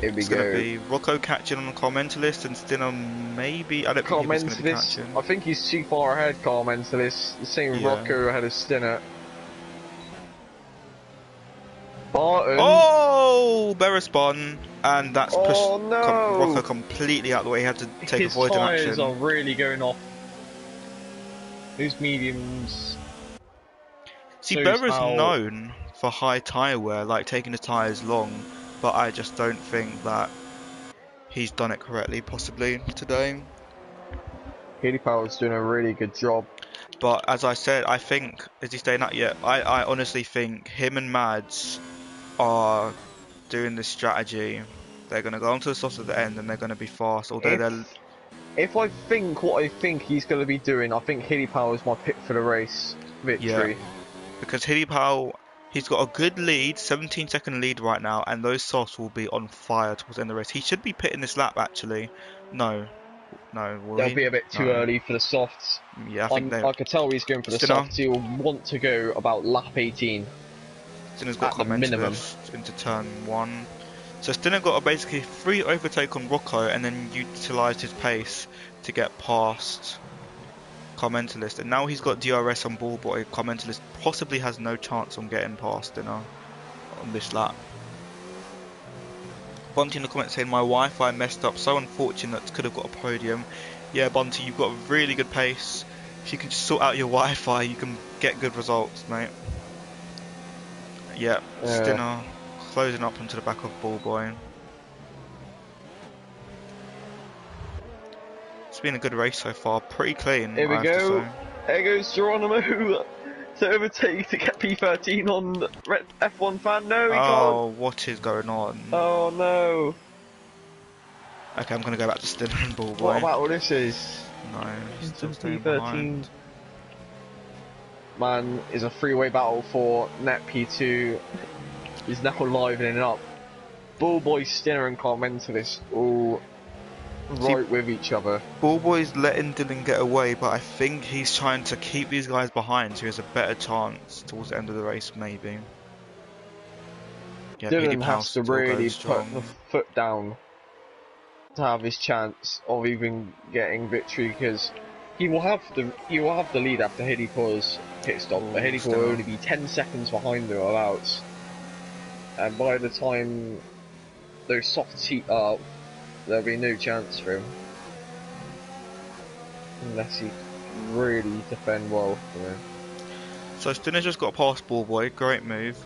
Here we It's go. going to be Rocco catching on the Commentalist and Stinner maybe. I don't think he was going to be catching. I think he's too far ahead, Carmentalist. The same with Yeah. Rocco ahead of Stinner. Barton. Oh, Berespon, and that's pushed no. Rocco completely out the way. He had to take His avoidant tyres action. are really going off. Those mediums. See, shows Berra's how- known for high tyre wear, like taking his tyres long, but I just don't think that he's done it correctly, possibly, today. Katie Powell's doing a really good job. But as I said, I think, is he staying out yet? I honestly think him and Mads are doing this strategy. They're going to go onto the soft at the end and they're going to be fast, although they're... If I think what I think he's going to be doing, I think Hilly Powell is my pick for the race victory. Yeah. Because Hidipal, he's got a good lead, 17-second lead right now, and those softs will be on fire towards the end of the race. He should be pitting this lap, actually. No, will They'll he? be a bit too No. early for the softs. Yeah, I think I could tell he's going for the Stinner. softs. He'll want to go about lap 18. Stinner's got at the minimum. Commentalist into turn 1. So Stinner got a basically free overtake on Rocco and then utilised his pace to get past Commentalist, and now he's got DRS on Bullboy. Commentalist possibly has no chance on getting past Stinner on this lap. Bunty in the comments saying my Wi-Fi messed up, so unfortunate, could have got a podium. Yeah, Bunty, you've got a really good pace. If you can just sort out your Wi-Fi, you can get good results, mate. Yeah, Stinner closing up onto the back of Bullboy. So been a good race so far. Pretty clean, Here we I have to go. say. There goes Geronimo to overtake to get P13 on F1 fan. No, he can't. Oh, what is going on? Oh no. Okay, I'm gonna go back to Stinner and What Ballboy. about what this is? No, he's Into still the staying P13. behind. Man, is a three-way battle for net P2. Is now livening up. Ballboy, Stinner, and Carmentelis all See, right with each other. Ballboy's letting Dylan get away, but I think he's trying to keep these guys behind so he has a better chance towards the end of the race, maybe. Yeah, Dylan Powell has to still going really strong. put the foot down to have his chance of even getting victory, because he will have the lead after Hidepour's pit stop, but Hidepour will Stinner. only be 10 seconds behind the allowance. And by the time those softs heat up, there'll be no chance for him. Unless he really defend well, you know. So Stinner's just got past Ballboy, great move.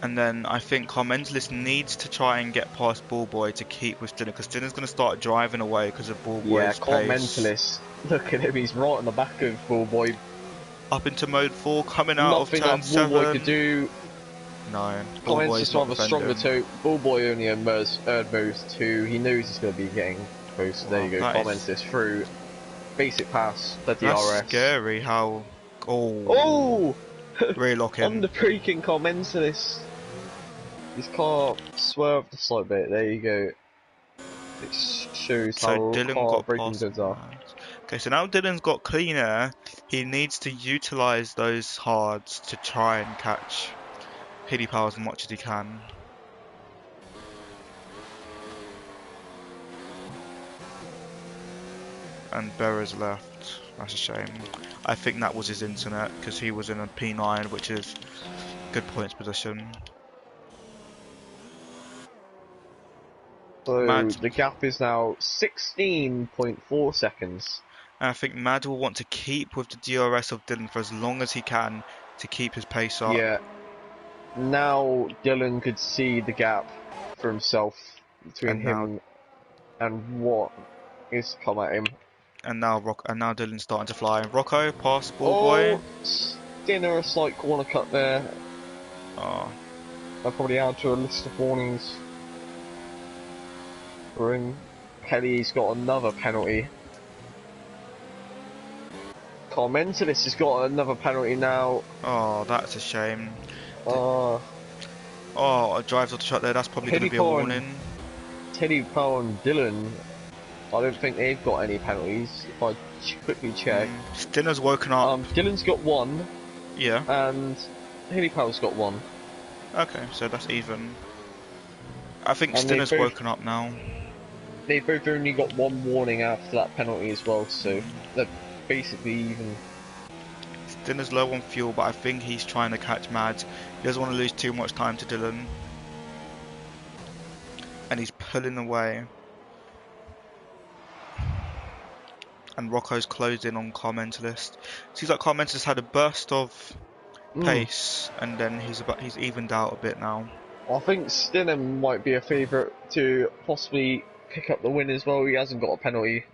And then I think Carmentelis needs to try and get past Ballboy to keep with Stinner, because Stinner's going to start driving away because of Ballboy's Yeah, pace. Mentalist. Look at him, he's right on the back of Ballboy. Up into mode 4, coming out of Nothing turn that 7. Ballboy could do. No, Comments Ballboy's to not have a stronger defending. toe. Ballboy only earned moves 2. He knows he's going to be getting close. There you go. That Comments is, this through. Basic pass. The that's DRS. scary how... Oh, Oh! rear lock On him. the freaking comments this. His car swerved a slight bit. There you go. It shows So how Dylan car got braking past goods are. Matt. Okay, so now Dylan's got clean air. He needs to utilise those hards to try and catch Powell as much as he can. And Berra's left. That's a shame. I think that was his internet because he was in a P9, which is good points position. So Mad, the gap is now 16.4 seconds. and I think Mad will want to keep with the DRS of Dylan for as long as he can to keep his pace up. Yeah. Now Dylan could see the gap for himself between And now, him and what is come at him. and now Dylan's starting to fly. Rocco past Oh, Ballboy. Stinner, a slight corner cut there. Oh, I'll probably add to a list of warnings. Kelly's got another penalty. Carmentelis has got another penalty now. oh, that's a shame. Uh, Oh, a drives off the shot there. That's probably going to be a warning. Teddy Powell and Dylan, I don't think they've got any penalties. If I quickly check. Stinner's woken up. Dylan's got 1. Yeah. And Hilly Powell's got 1. Okay, so that's even. I think And Stinner's woken up now. They've both only got 1 warning after that penalty as well, so they're basically even. Stinner's low on fuel, but I think he's trying to catch Mads. He doesn't want to lose too much time to Dylan. And he's pulling away. And Rocco's closed in on Carmentalist. Seems like Carmentalist had a burst of pace, and then he's evened out a bit now. I think Stinner might be a favourite to possibly pick up the win as well. He hasn't got a penalty.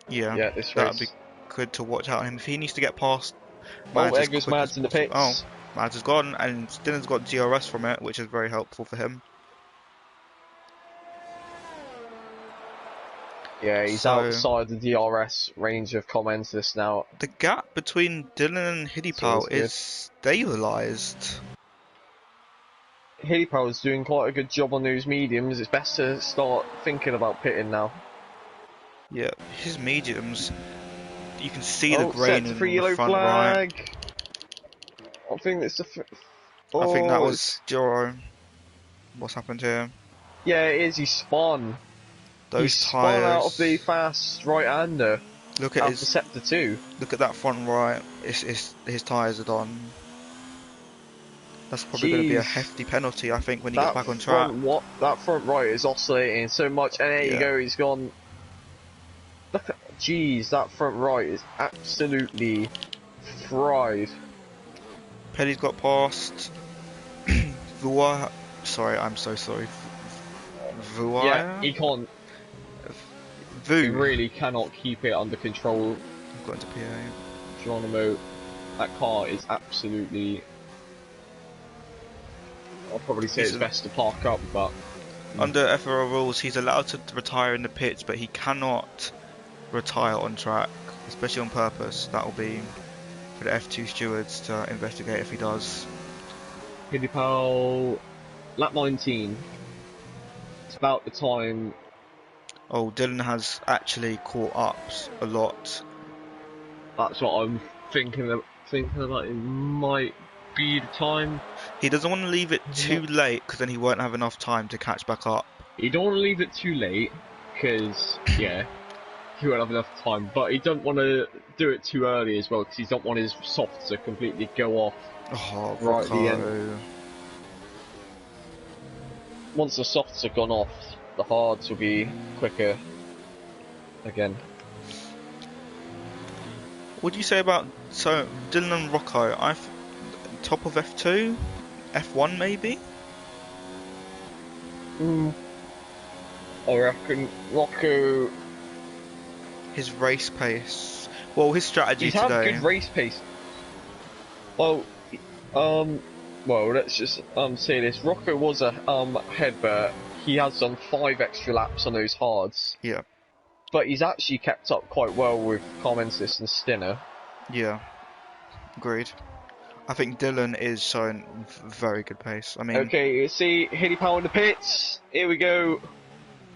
Yeah, this race. that'd be good to watch out on him. If he needs to get past Mads, there goes Mads in the pits. Oh, Mads is gone, and Stinner's got DRS from it, which is very helpful for him. Yeah, he's outside the DRS range of comments this now. The gap between Dylan and Hidepow is stabilised. Hidepow is doing quite a good job on those mediums. It's best to start thinking about pitting now. Yeah, his mediums, you can see the graining on the yellow front flag. right. I think it's the. I think that was Joro. What's happened here? Yeah, it is. He spun. Those he tyres. Spun out of the fast right-hander. Look at his sector 2. Look at that front right. His tyres are done. That's probably going to be a hefty penalty, I think, when he gets back on track. That front right is oscillating so much, and there you go. He's gone. Look at, jeez, that front right is absolutely fried. Pelly's got past. Vuaya. Sorry, I'm so sorry. Vuaya? Yeah, he can't. He Voo. really cannot keep it under control. I've got into PA. Geronimo, that car is absolutely... I'll probably say it's best to park up, but... Under FRL rules, he's allowed to retire in the pits, but he cannot retire on track, especially on purpose. That will be for the F2 stewards to investigate if he does. Fittipaldi, lap 19. It's about the time. Oh, Dylan has actually caught up a lot. That's what I'm thinking about. It might be the time. He doesn't want to leave it too late because then he won't have enough time to catch back up. You don't want to leave it too late because, yeah, he won't have enough time. But he don't want to do it too early as well because he don't want his softs to completely go off Oh, right at the Rocco. end. Once the softs have gone off, the hards will be quicker again. What do you say about Dylan and Rocco? Top of F2, F1 maybe. I reckon Rocco. His race pace. Well, his strategy He's today. had good race pace. Well, let's just say this. Rocco was a headbutt. He has done 5 extra laps on those hards. Yeah. But he's actually kept up quite well with Carmensis and Stinner. Yeah. Agreed. I think Dylan is showing very good pace. I mean, Okay, you see Fittipaldi in the pits. Here we go.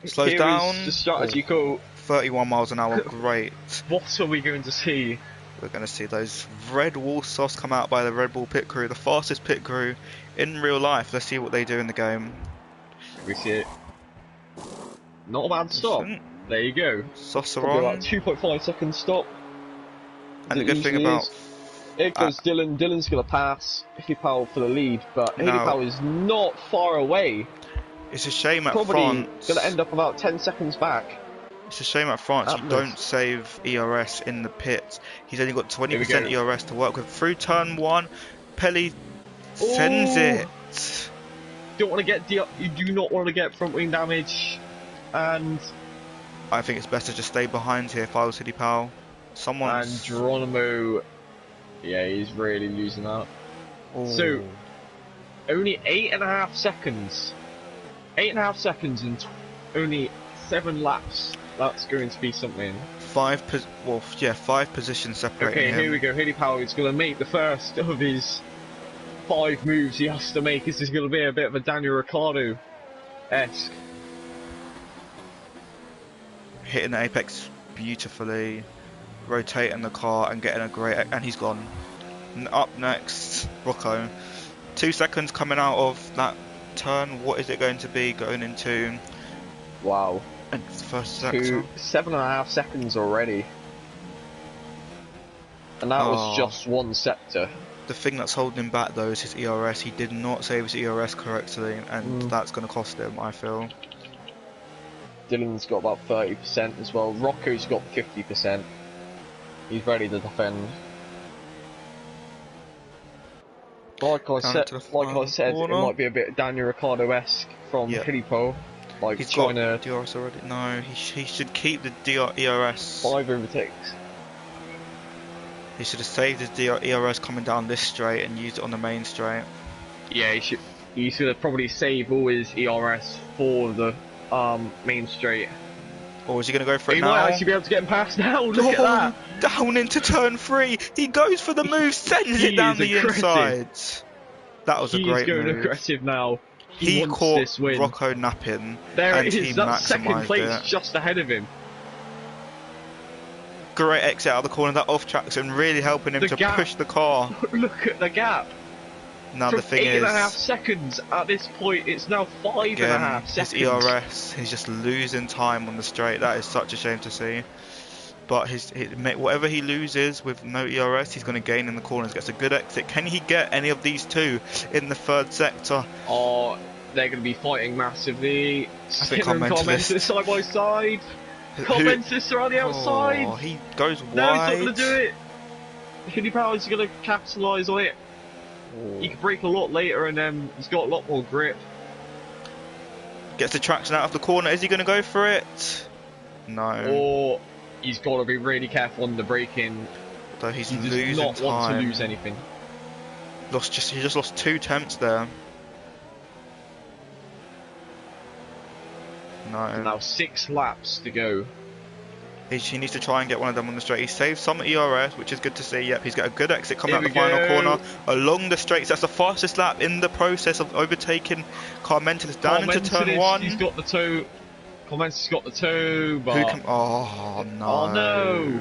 slows Here down. is the strategy call. 31 miles an hour. Great. What are we going to see? We're going to see those red wall softs come out by the Red Bull pit crew, the fastest pit crew in real life. Let's see what they do in the game. We see it. Not a bad stop. There you go. Softs are Probably on. about 2.5 second stop. And the good thing about... Here goes Dylan. Dylan's going to pass Fittipaldi for the lead, but Fittipaldi is not far away. It's a shame at Probably France. going to end up about 10 seconds back. It's a shame at France you don't save ERS in the pits. He's only got 20% ERS to work with. Through turn 1, Pelly sends it. You do not want to get front wing damage, and I think it's best to just stay behind here if I was Fittipaldi. And Geronimo, yeah, he's really losing out. So only 8.5 seconds. 8.5 seconds and only 7 laps. That's going to be something. 5 positions separating him. Okay, here we go. Fittipaldi is going to make the first of his 5 moves he has to make. This is going to be a bit of a Daniel Ricciardo-esque. Hitting the apex beautifully, rotating the car and getting a great... And he's gone. Up next, Rocco. 2 seconds coming out of that turn. What is it going to be going into? Wow. And first sector. 7.5 seconds already. And that was just one sector. The thing that's holding him back though is his ERS. He did not save his ERS correctly, and that's going to cost him, I feel. Dylan's got about 30% as well. Rocco's got 50%. He's ready to defend. Like I said, it might be a bit Daniel Ricciardo-esque from Fittipaldi. Like he's trying got to DRS already. No, he should keep the ERS. 5 overtakes. He should have saved his ERS coming down this straight and used it on the main straight. Yeah, he should have probably saved all his ERS for the main straight. Or is he going to go for it he now? He might actually be able to get him past now. Look at that. Down into turn 3. He goes for the move, sends it down the inside. That was a great move. He's going aggressive now. He caught Rocco napping. There and it is. That's second place just ahead of him. Great exit out of the corner. That off traction really helping him to push the car. Look at the gap. Now the thing is, 8.5 seconds at this point. It's now 5.5 seconds. His ERS, he's just losing time on the straight. That is such a shame to see. But whatever he loses with no ERS, he's going to gain in the corners. Gets a good exit. Can he get any of these two in the third sector? Oh, they're going to be fighting massively. I think Carmensis side by side. Carmensis are on the outside. Oh, he goes wide. No, he's not going to do it. Fittipaldi's going to capitalise on it. He can break a lot later, and he's got a lot more grip. Gets the traction out of the corner. Is he going to go for it? No. or he's got to be really careful on the braking. Though he's He does losing not want to time. lose anything. He just lost 2 temps there. No. Now 6 laps to go. He needs to try and get one of them on the straight. He saved some ERS, which is good to see. Yep, he's got a good exit coming out the final corner along the straights. That's the fastest lap in the process of overtaking Carmentis down into turn 1. He's got the toe. Carmentis got the toe, but Who can? Oh no! Oh no!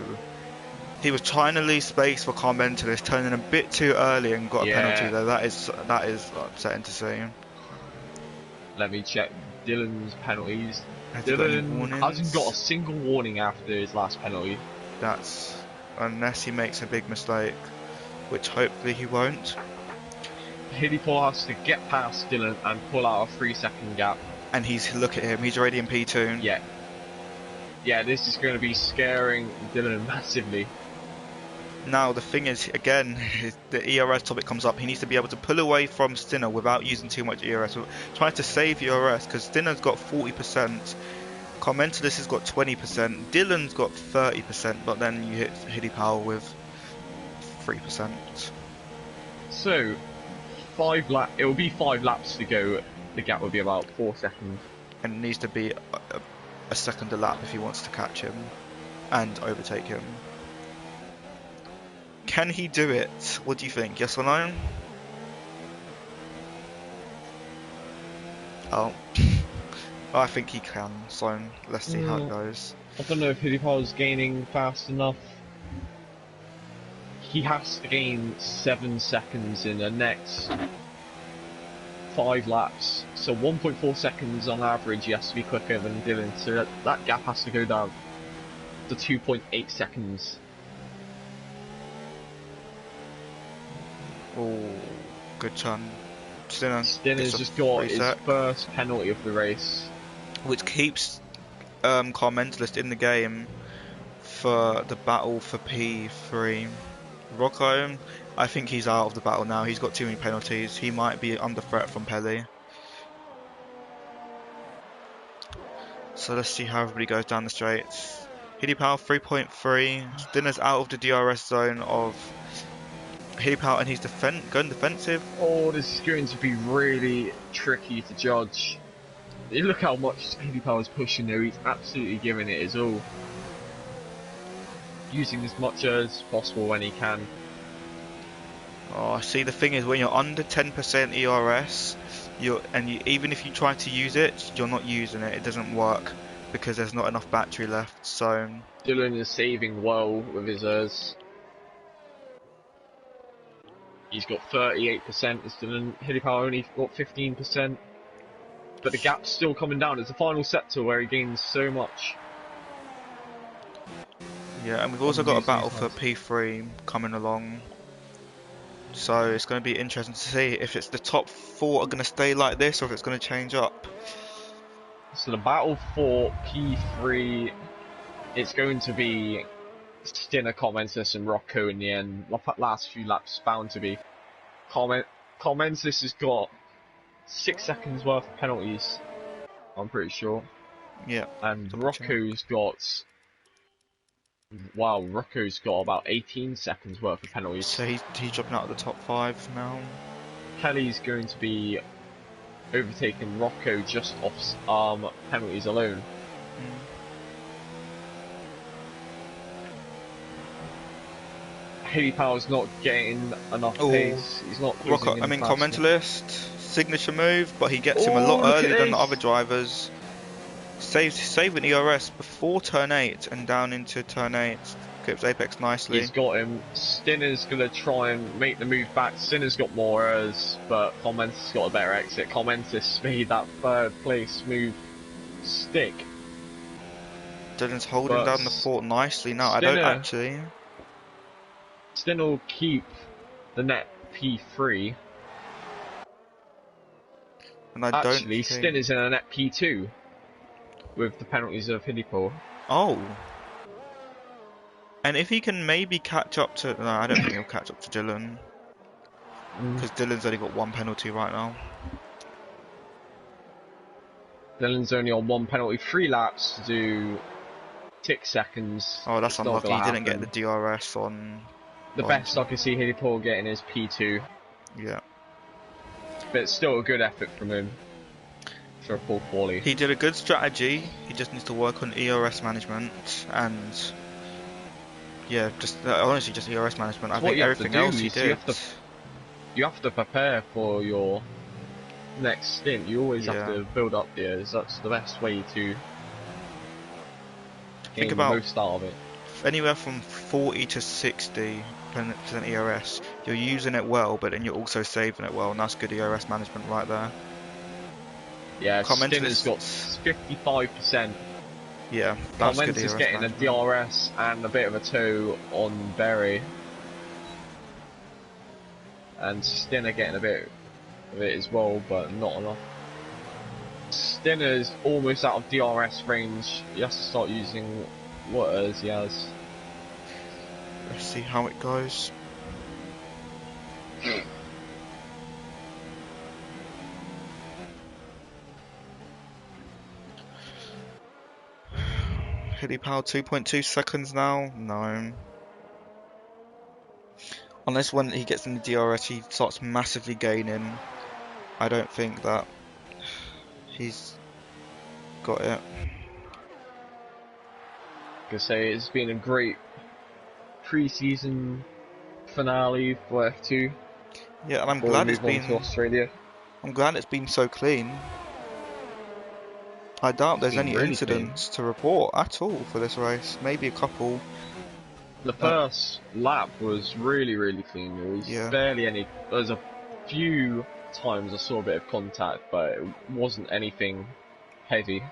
He was trying to leave space for Carmentis, turning a bit too early and got a penalty there. That is upsetting to see. Let me check Dylan's penalties. Has he got any Dylan warnings? hasn't got a single warning after his last penalty. That's unless he makes a big mistake, which hopefully he won't. Hidipol has to get past Dylan and pull out a 3-second gap. And look at him, he's already in P2. Yeah, this is going to be scaring Dylan massively. Now the thing is, again, the ERS topic comes up. He needs to be able to pull away from Stinner without using too much ERS. We're trying to save ERS because Stinner's got 40%, Carmentis has got 20%, Dylan's got 30%, but then you hit Hidipal with 3%. So, it will be 5 laps to go. The gap will be about 4 seconds. And it needs to be a second a lap if he wants to catch him and overtake him. Can he do it? What do you think? Yes or no? Oh. I think he can, so let's see how it goes. I don't know if Hidipal's gaining fast enough. He has to gain 7 seconds in the next 5 laps. So 1.4 seconds on average he has to be quicker than Dylan. So that gap has to go down to 2.8 seconds. Oh, good turn. Stinner's just got his first penalty of the race. Which keeps Carmentis in the game for the battle for P3. Rocco, I think he's out of the battle now. He's got too many penalties. He might be under threat from Pelli. So let's see how everybody goes down the straights. Hidipal 3.3. Stinner's out of the DRS zone of Hidipal, and he's going defensive. Oh, this is going to be really tricky to judge. Look how much Hidipal is pushing though. He's absolutely giving it his all. Using as much as possible when he can. Oh, see, the thing is, when you're under 10% ERS, even if you try to use it, you're not using it. It doesn't work because there's not enough battery left. So Dylan is saving well with his ERS. He's got 38%. As Dylan, Hidipal only got 15%. But the gap's still coming down. It's the final sector where he gains so much. Yeah, and we've also got a battle for P3 coming along. So it's going to be interesting to see if it's the top 4 are going to stay like this or if it's going to change up. So the battle for P3, it's going to be Stinner, Carmentis and Rocco in the end. The last few laps bound to be. Carmentis has got 6 seconds worth of penalties, I'm pretty sure. Yeah. And Rocco's got... Wow, Rocco's got about 18 seconds worth of penalties. So he's dropping out of the top 5 now. Kelly's going to be overtaking Rocco just off penalties alone. Hidipal's not getting enough pace. He's not Rocco, Commentalist, signature move, but he gets him a lot earlier than the other drivers. Saving ERS before turn 8 and down into turn 8. Clips Apex nicely. He's got him. Stinner's going to try and make the move back. Stinner's got more errors, but Carmentis got a better exit. Carmentis made that 3rd place move stick. Dylan's holding down the fort nicely now. I don't actually. Stinner will keep the net P3. And I actually, don't think... Stinner's in a net P2 with the penalties of Hidipal. Oh. And if he can maybe catch up to... No, I don't think he'll catch up to Dylan. Because Dylan's only got 1 penalty right now. Dylan's only on 1 penalty, 3 laps to do 6 seconds. Oh, that's It's not unlucky. gonna He didn't get happen. the DRS on. The best I can see Haley Paul getting is P2, Yeah. but it's still a good effort from him for a full quali. He did a good strategy. He just needs to work on ERS management and yeah, just honestly just ERS management. So I what think you have to everything do else he is did. you have to prepare for your next stint. You always have Yeah. to build up gears. That's the best way to Think gain the about most out of it. anywhere from 40 to 60% ERS. You're using it well, but then you're also saving it well, and that's good ERS management right there. Yeah, Stinner's Mentalist, got 55%. yeah, that's good Is ERS getting management. a DRS and a bit of a toe on Berry. And Stinner getting a bit of it as well, but not enough. Stinner's almost out of DRS range. He has to start using what he has. Let's see how it goes. Hilly Power 2.2 seconds now? No. Unless when he gets in the DRS he starts massively gaining. I don't think that he's got it. I could say it's been a great pre-season finale for F2. Yeah, and I'm before glad we it's move on to been Australia. I'm glad it's been so clean. I doubt there's Been any really incidents to report at all for this race. Maybe a couple. The first lap was really clean. There was Yeah. barely any. There was a few times I saw a bit of contact, but it wasn't anything heavy.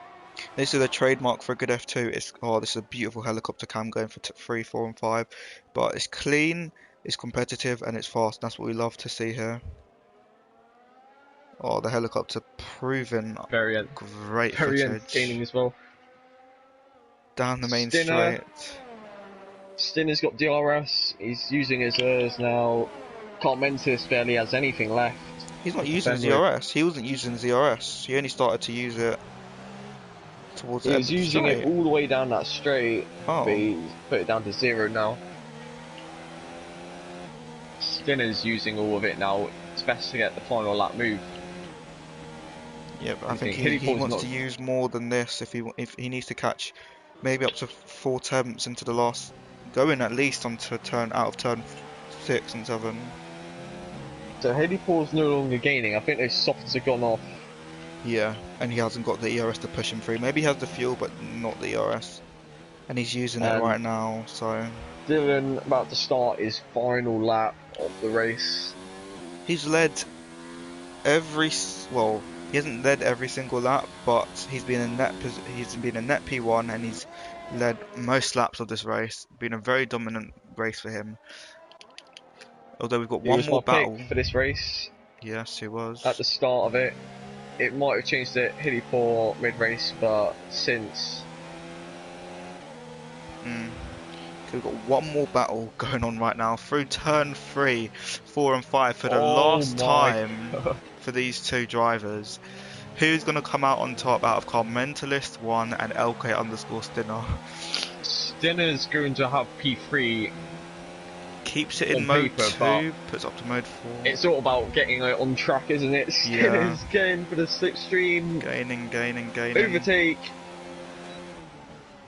This is a trademark for a good F2. This is a beautiful helicopter cam going for 3, 4, and 5. But it's clean, it's competitive, and it's fast. That's what we love to see here. Oh, the helicopter proving Very great entertaining footage. as well. Down the main straight. Stinner's got DRS. He's using his now. Carmentis barely has anything left. He's not using his DRS. He wasn't using his DRS. He only started to use it towards the end of the straight. He was using it all the way down that straight, but he's put it down to 0 now. Stinner's using all of it now. It's best to get the final lap move. Yeah, but I think he wants to use more than this if he needs to catch maybe up to 4 attempts into the last, going at least onto turn 6 and 7. So Haley Paul's no longer gaining. I think those softs have gone off. Yeah, and he hasn't got the ERS to push him through. Maybe he has the fuel, but not the ERS. And he's using it right now, so... Dylan about to start his final lap of the race. He's led every... Well, he hasn't led every single lap, but he's been a net P1, and he's led most laps of this race. Been a very dominant race for him. Although we've got one more battle. Pick for this race. Yes, he was. At the start of it. It might have changed to Hilly Paul mid-race, but since... We've got one more battle going on right now through turn 3, 4 and 5 for the last time for these two drivers. Who's going to come out on top out of Carmentalist 1 and LK_Stinner? Stinner's going to have P3. Keeps it in mode 2, puts up to mode 4. It's all about getting it on track, isn't it? Stinner's going for the slipstream. Gaining. Overtake.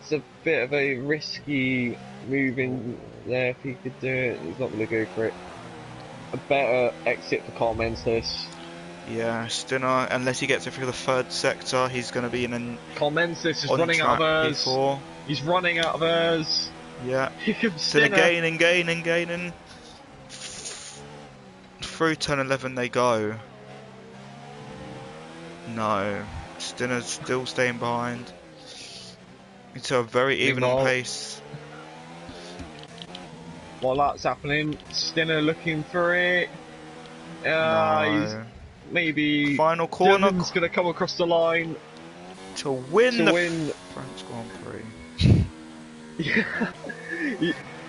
It's a bit of a risky move in there if he could do it. He's not going to go for it. A better exit for Carmentis. Yeah, Stinner, unless he gets it through the 3rd sector, he's going to be in an... Carmentis is running out of hers. He's running out of hers. Yeah, Stinner gaining. Through turn 11 they go. No, Stinner's still staying behind. It's a very even on pace. While that's happening, Stinner looking for it. No. He's maybe... Final corner. Dylan's going to come across the line. To win the French Grand Prix. Yeah.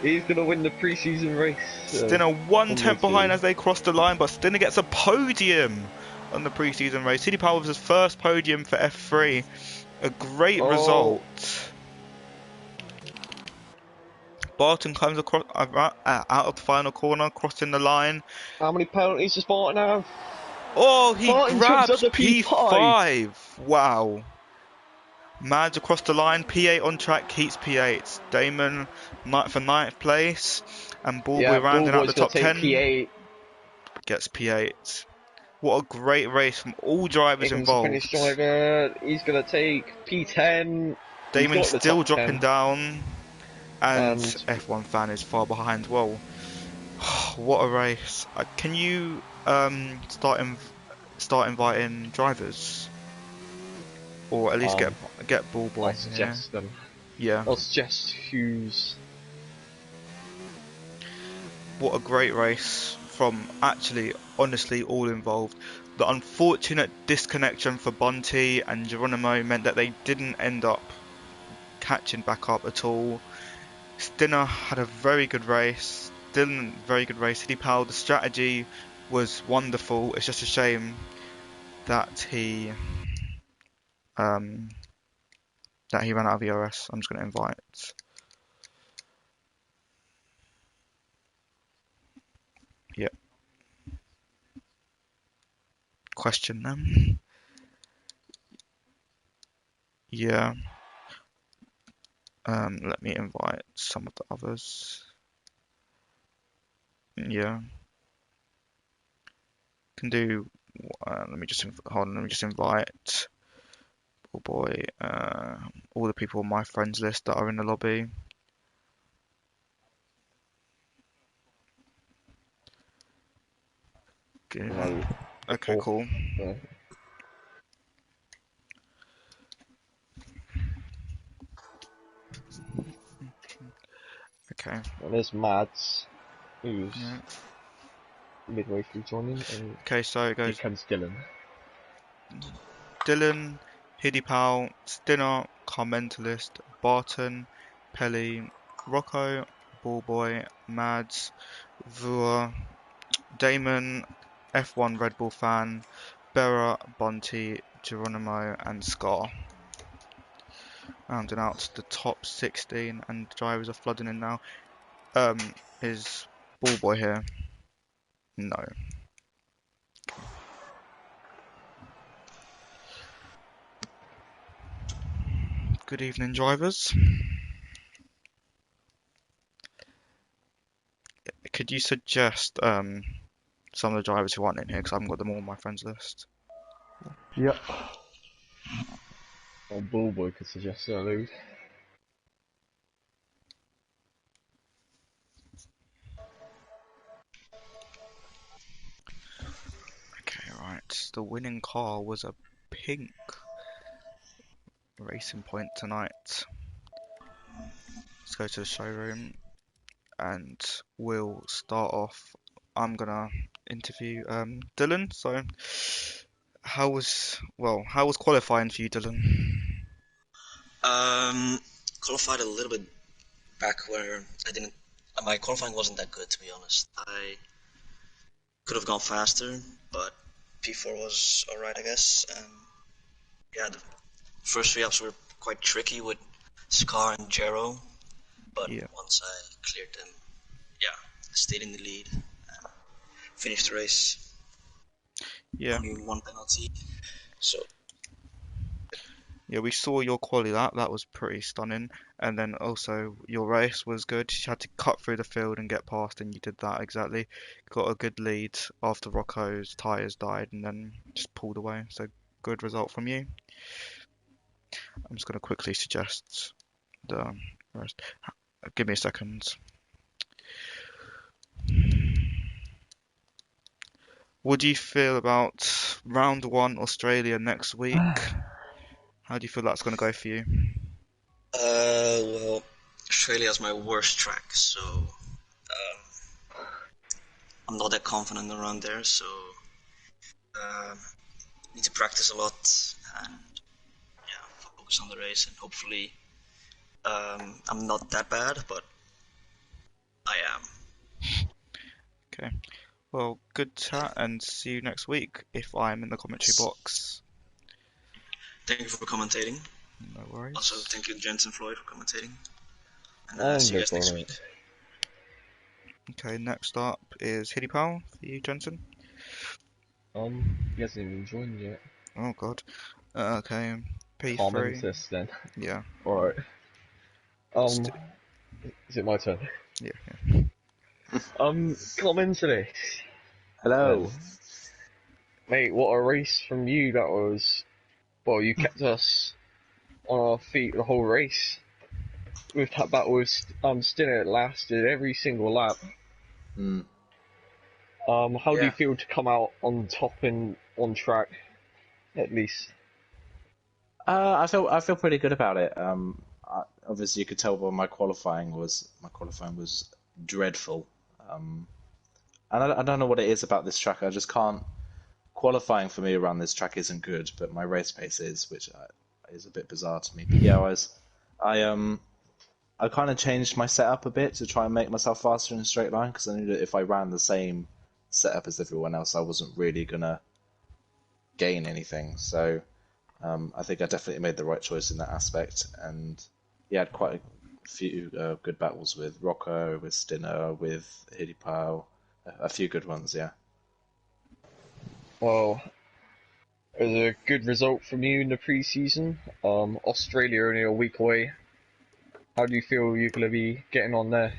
He's going to win the pre-season race. Stinner 1 tenth behind as they cross the line, but Stinner gets a podium on the pre-season race. Hilly Power was his first podium for F3. A great result. Barton comes across out of the final corner, crossing the line. How many penalties does Barton have? Oh, he Barton jumps up grabs the P5. P5. Wow. Mads across the line, P8 on track, keeps P8. Damon for ninth place, and Yeah, Ballboy rounding out the Ballboy's gonna top take 10 P8. gets P8. What a great race from all drivers Here comes the Finnish involved. driver. He's gonna take P10. He's Damon got the still top dropping 10. down, and And F1 fan is far behind. Well, what a race! Can you start inviting drivers, or at least get I'll Ballboy here? suggest them. Yeah. I'll suggest who's. What a great race from actually, honestly, all involved. The unfortunate disconnection for Bunty and Geronimo meant that they didn't end up catching back up at all. Stinner had a very good race. Dylan, very good race. Hilly Powell, the strategy was wonderful. It's just a shame that he ran out of ERS. I'm just going to invite. Yep. Question them. Yeah. Let me invite some of the others. Yeah. Can do. Let me just hold on. Let me just invite. Oh boy. All the people on my friends list that are in the lobby. No, Okay, cool. No. Okay. And there's Mads, who's Yeah. midway through joining, and Okay, so it here goes comes Dylan. Dylan, Hiddipal, Stinner, Carmentalist, Barton, Pelly, Rocco, Ballboy, Mads, Vua, Damon, F1 Red Bull fan, Bera, Bunty, Geronimo, and Scar. Rounding out the top 16, and the drivers are flooding in now. Is Ballboy here? No. Good evening, drivers. Could you suggest some of the drivers who aren't in here, because I haven't got them all on my friends list? Yep. Or Bullboy could suggest it, dude. Okay, right. The winning car was a pink Racing Point tonight. Let's go to the showroom and we'll start off. I'm gonna interview Dylan. So, how was qualifying for you, Dylan? Qualified a little bit back where I didn't. My qualifying wasn't that good, to be honest. I could have gone faster, but P4 was alright, I guess. And yeah, the first three ups were quite tricky with Scar and Jero, but Yeah, once I cleared them, yeah, I stayed in the lead and finished the race. yeah, Only one penalty, so yeah. We saw your quali lap. That was pretty stunning. And then also your race was good. You had to cut through the field and get past, and you did that exactly. Got a good lead after Rocco's tyres died, and then just pulled away. So good result from you. I'm just going to quickly suggest the rest. Give me a second. What do you feel about round one Australia next week? How do you feel that's going to go for you? well, Australia's my worst track, so I'm not that confident around there, so need to practice a lot and yeah, focus on the race and hopefully I'm not that bad, but I am. Okay. Well, good chat and see you next week if I'm in the commentary box. Thank you for commentating. No worries. Also, thank you, Jensen Floyd, for commentating. And Oh, see you no guys next problem. week. Okay, next up is Hilly Powell for you, Jensen. He hasn't even joined yet. Oh god. Okay, Comment P3. this then. Yeah. Alright. St Is it my turn? yeah. Comment today. Hello. Mate, what a race from you that was. Well, you kept us on our feet the whole race. With that battle with Stinner, it lasted every single lap. Mm. How do you Yeah. feel to come out on top and on track, at least? I feel pretty good about it. Obviously, you could tell by my qualifying was dreadful. And I don't know what it is about this track. I just can't. Qualifying for me around this track isn't good, but my race pace is, which is a bit bizarre to me. But yeah, I kind of changed my setup a bit to try and make myself faster in a straight line because I knew that if I ran the same setup as everyone else, I wasn't really gonna gain anything. So I think I definitely made the right choice in that aspect, and he had quite a few good battles with Rocco, with Stinner, with Hidipao, a few good ones, yeah. Well, it was a good result from you in the pre-season. Australia only a week away. How do you feel you're going to be getting on there?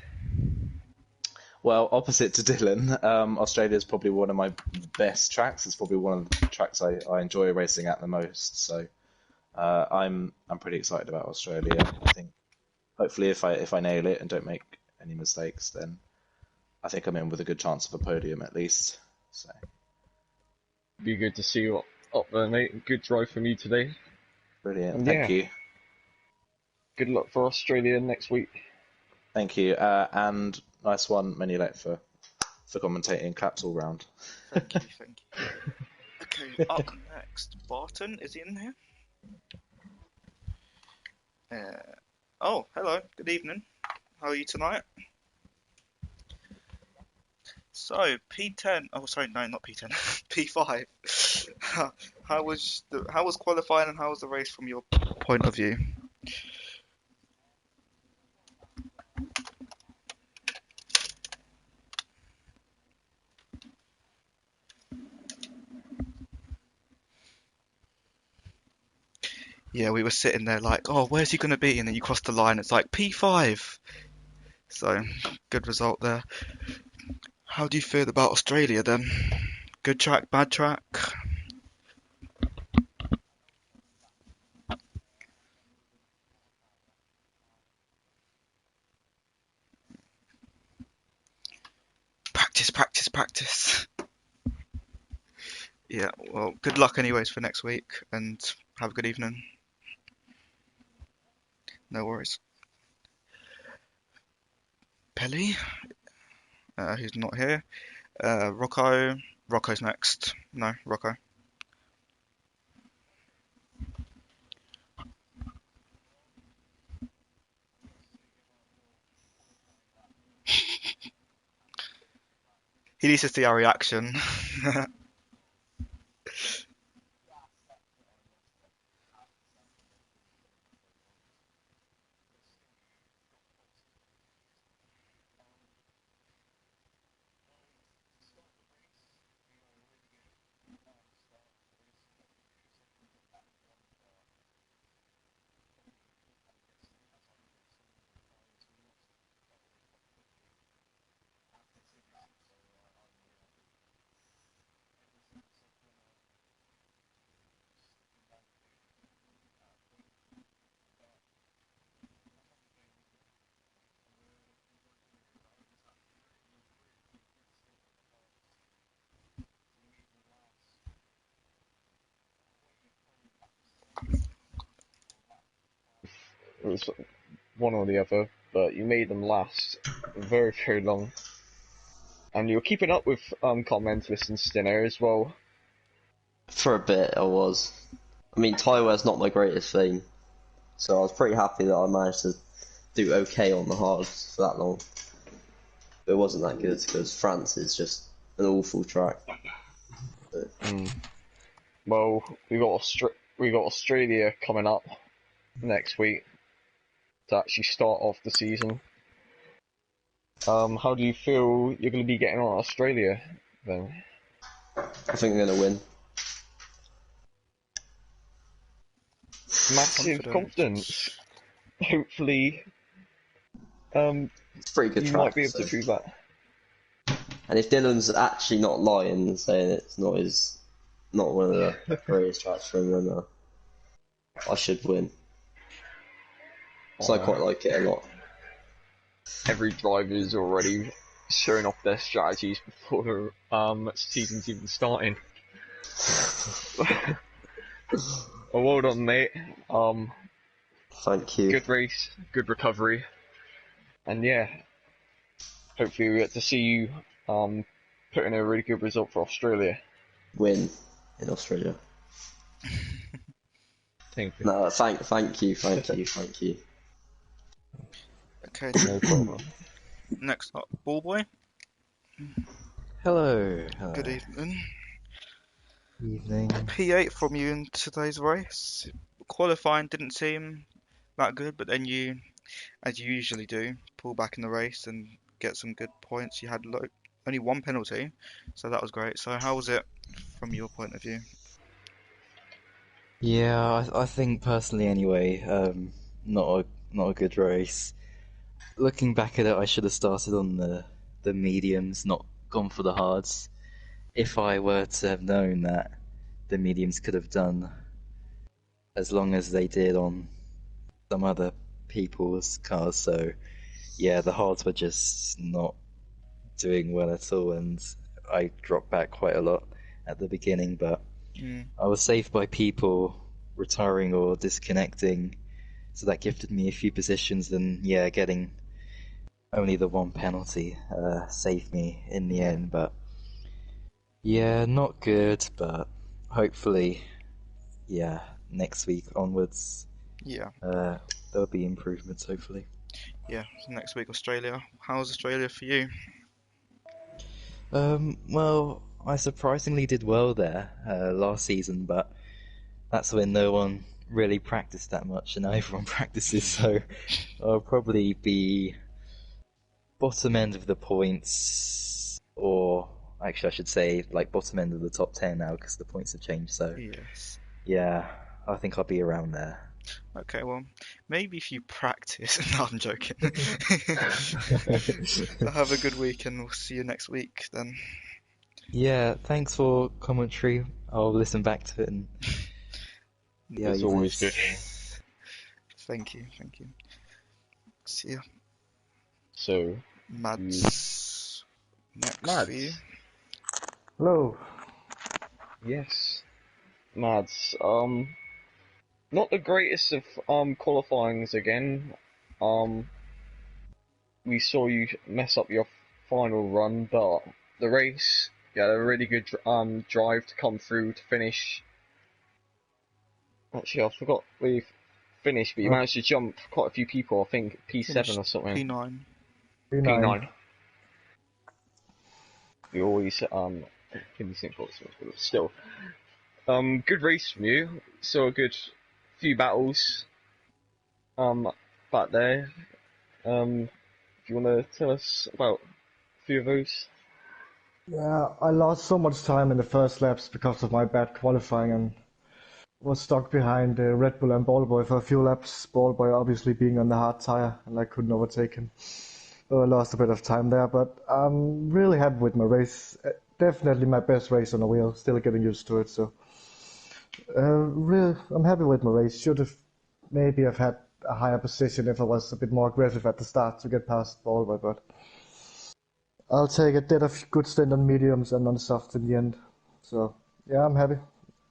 Well, opposite to Dylan, Australia is probably one of my best tracks. It's probably one of the tracks I enjoy racing at the most. So I'm pretty excited about Australia. I think hopefully if I nail it and don't make any mistakes, then I think I'm in with a good chance of a podium at least. So Be good to see you up there, mate. Good drive from you today. brilliant, And thank yeah, you, good luck for Australia next week. thank you, and nice one, Manulek, for commentating. Claps all round. Thank you, thank you. Okay, up next, Barton, is he in here? Oh, hello, good evening. How are you tonight? So, P10, oh sorry, no, not P10, P5. How was qualifying and how was the race from your point of view? Yeah, we were sitting there like, oh, where's he going to be? And then you cross the line, it's like P5. So, good result there. How do you feel about Australia then? Good track, bad track? Practice, practice, practice. Yeah, well, good luck anyways for next week and have a good evening. No worries. Pelly, who's not here. Rocco. Rocco's next. No, Rocco. He needs to see our reaction. It was one or the other, but you made them last very, very long. And you were keeping up with Commentalist and Stinner as well. For a bit, I was. I mean, Tywear's not my greatest thing, so I was pretty happy that I managed to do okay on the hards for that long. But it wasn't that good because France is just an awful track. Well, we got Australia coming up next week to actually start off the season. How do you feel you're going to be getting on Australia then? I think I'm gonna win. Massive confidence. Hopefully, It's a pretty good you track. might be able to prove that. And if Dylan's actually not lying and saying it's not one of the greatest tracks for him, then I should win. So I quite like it a lot. Every driver's already showing off their strategies before the season's even starting. Well, well done, mate. Thank you. Good race, good recovery, and yeah, hopefully we get to see you put in a really good result for Australia. Win in Australia. Thank you. No, thank you. Okay, No problem. next up, Ballboy. Hello. Good evening. Evening. P8 from you in today's race. Qualifying didn't seem that good, but then you, as you usually do, pull back in the race and get some good points. You had only one penalty, so that was great. So how was it from your point of view? Yeah, I think personally anyway, not a good race. Looking back at it, I should have started on the mediums, not gone for the hards. If I were to have known that the mediums could have done as long as they did on some other people's cars, so yeah, the hards were just not doing well at all, and I dropped back quite a lot at the beginning, but I was saved by people retiring or disconnecting, so that gifted me a few positions, and yeah, getting only the one penalty saved me in the end, but yeah, not good, but hopefully, yeah, next week onwards, there'll be improvements, hopefully. Yeah, next week Australia. How's Australia for you? Well, I surprisingly did well there last season, but that's when no one really practiced that much, and now everyone practices, so I'll probably be bottom end of the points, or actually I should say like bottom end of the top 10 now, because the points have changed, so Yes. yeah, I think I'll be around there. Okay, well, maybe if you practice. No, I'm joking. Have a good week, and we'll see you next week then. Yeah, thanks for commentary. I'll listen back to it, and yeah, It's always good. Thank you. See ya. So, Mads, next for you. Hello. Yes, Mads. Not the greatest of qualifyings again. We saw you mess up your final run, but the race, you had a really good drive to come through to finish. Actually, I forgot where you finished, but you managed to jump quite a few people. I think P7 or something. P9. P9. You always give me simple, but still. Good race from you. Saw a good few battles back there. Do you want to tell us about a few of those? Yeah, I lost so much time in the first laps because of my bad qualifying and was stuck behind Red Bull and Ballboy for a few laps. Ballboy obviously being on the hard tire, and I couldn't overtake him. So I lost a bit of time there, but I'm really happy with my race. Definitely my best race on the wheel. Still getting used to it, so really, I'm happy with my race. Should have maybe have had a higher position if I was a bit more aggressive at the start to get past Ballboy, but I'll take it. Did a good stint on mediums and on soft in the end. So yeah, I'm happy.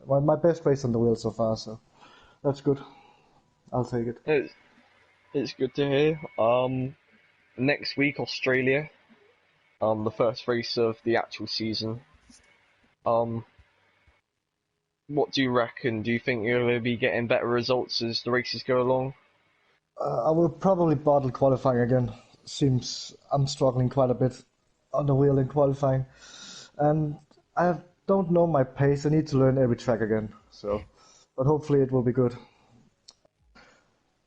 My best race on the wheel so far, so that's good. I'll take it. It's good to hear. Next week, Australia. The first race of the actual season. What do you reckon? Do you think you're going to be getting better results as the races go along? I will probably bottle qualifying again. Seems I'm struggling quite a bit on the wheel in qualifying, and I don't know my pace. I need to learn every track again. So, but hopefully it will be good.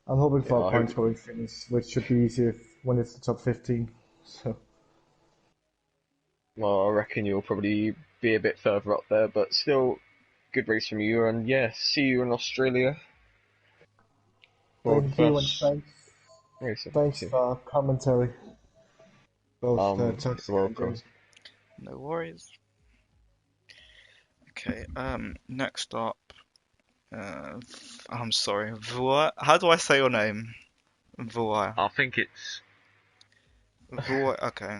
I'm hoping for a point scoring finish, which should be easy when it's the top 15. So Well, I reckon you'll probably be a bit further up there, but still, good race from you. And yeah, see you in Australia for the thank you and first race. thanks for commentary, both Tuxie You're and welcome. James. No worries. Okay, next up, I'm sorry, how do I say your name? Vuaya. I think it's Vuaya, okay.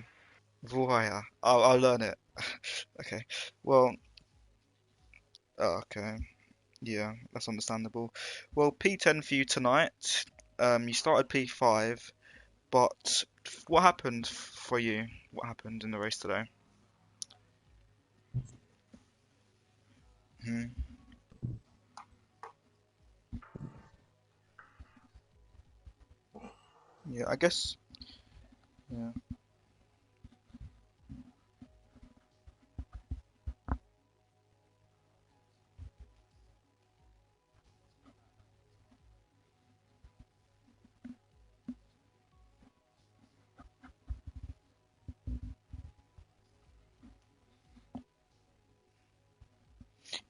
Vuaya. I'll learn it. Okay, well, okay, yeah, that's understandable. Well, P10 for you tonight. You started P5, but what happened for you? What happened in the race today? Hmm. Yeah, I guess. Yeah.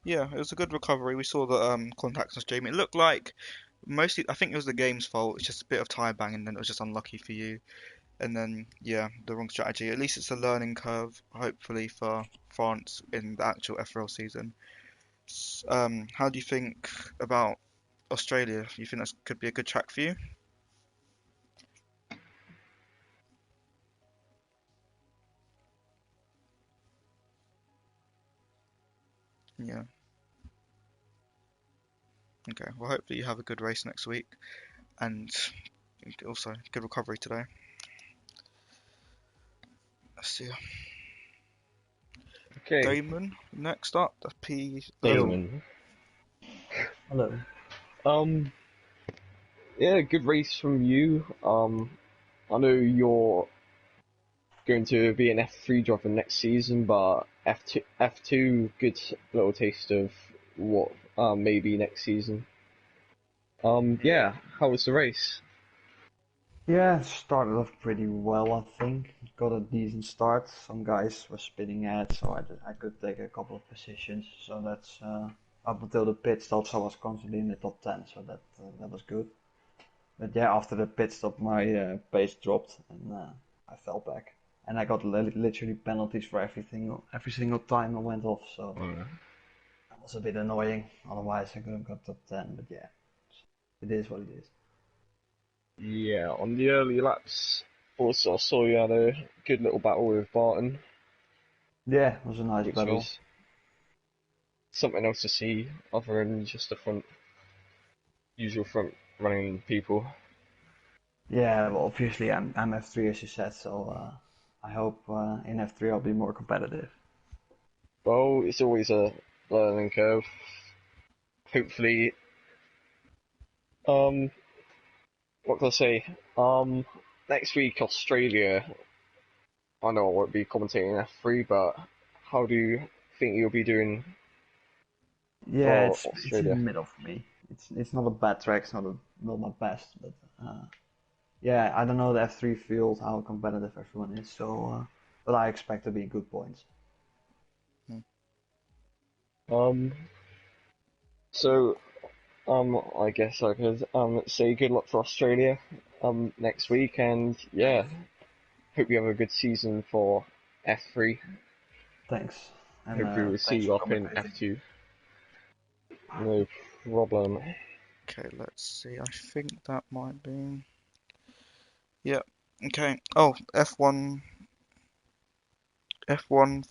Yeah, it was a good recovery. We saw that contacts was Jamie. It looked like mostly, I think it was the game's fault. It's just a bit of tire banging, and it was just unlucky for you. And then, yeah, the wrong strategy. At least it's a learning curve, hopefully, for France in the actual FRL season. How do you think about Australia? You think that could be a good track for you? Yeah. Okay. Well, hopefully you have a good race next week, and also good recovery today. Let's see. okay. Damon next up. The P. Damon. Hello. Um, yeah, good race from you. I know you're going to be an F3 driver next season, but F2, good little taste of what maybe next season. Yeah, how was the race? Yeah, it started off pretty well, I think. Got a decent start. Some guys were spinning ahead, so I could take a couple of positions. So that's up until the pit stops, I was constantly in the top 10, so that was good. But yeah, after the pit stop, my pace dropped and I fell back. And I got literally penalties for every single time I went off, so that was a bit annoying. Otherwise, I could have got top 10, but yeah, it is what it is. Yeah, on the early laps, also I saw you had a good little battle with Barton, Yeah, it was a nice which battle. was something else to see other than just the usual front running people. Yeah, well, obviously I'm F3 as you said, so I hope in F3 I'll be more competitive. Well, it's always a learning curve. Hopefully, um, what can I say? Next week Australia. I know I won't be commentating F3, but how do you think you'll be doing Yeah, for it's in the Australia? middle for me. It's not a bad track, it's not my best, but yeah, I don't know the F3 field how competitive everyone is, so but I expect to be good points. Hmm. Um, so I guess I could say good luck for Australia next week, and yeah, hope you have a good season for F3. Thanks, and Hopefully we'll see thanks for you up in commentating. F2. No problem. Okay, let's see. I think that might be. Yeah. Okay. Oh, F1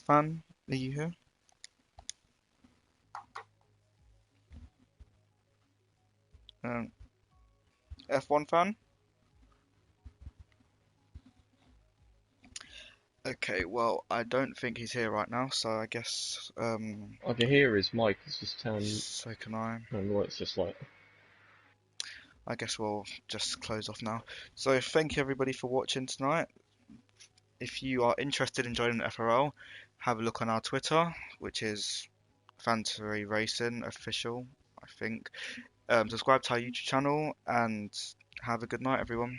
fan, are you here? Um, F1 fan? Okay, well, I don't think he's here right now, so I guess I can hear his mic has just so can I. turned what it's just like. I guess we'll just close off now. So thank you everybody for watching tonight. If you are interested in joining FRL, have a look on our Twitter, which is Fantasy Racing Official, I think. Subscribe to our YouTube channel and have a good night, everyone.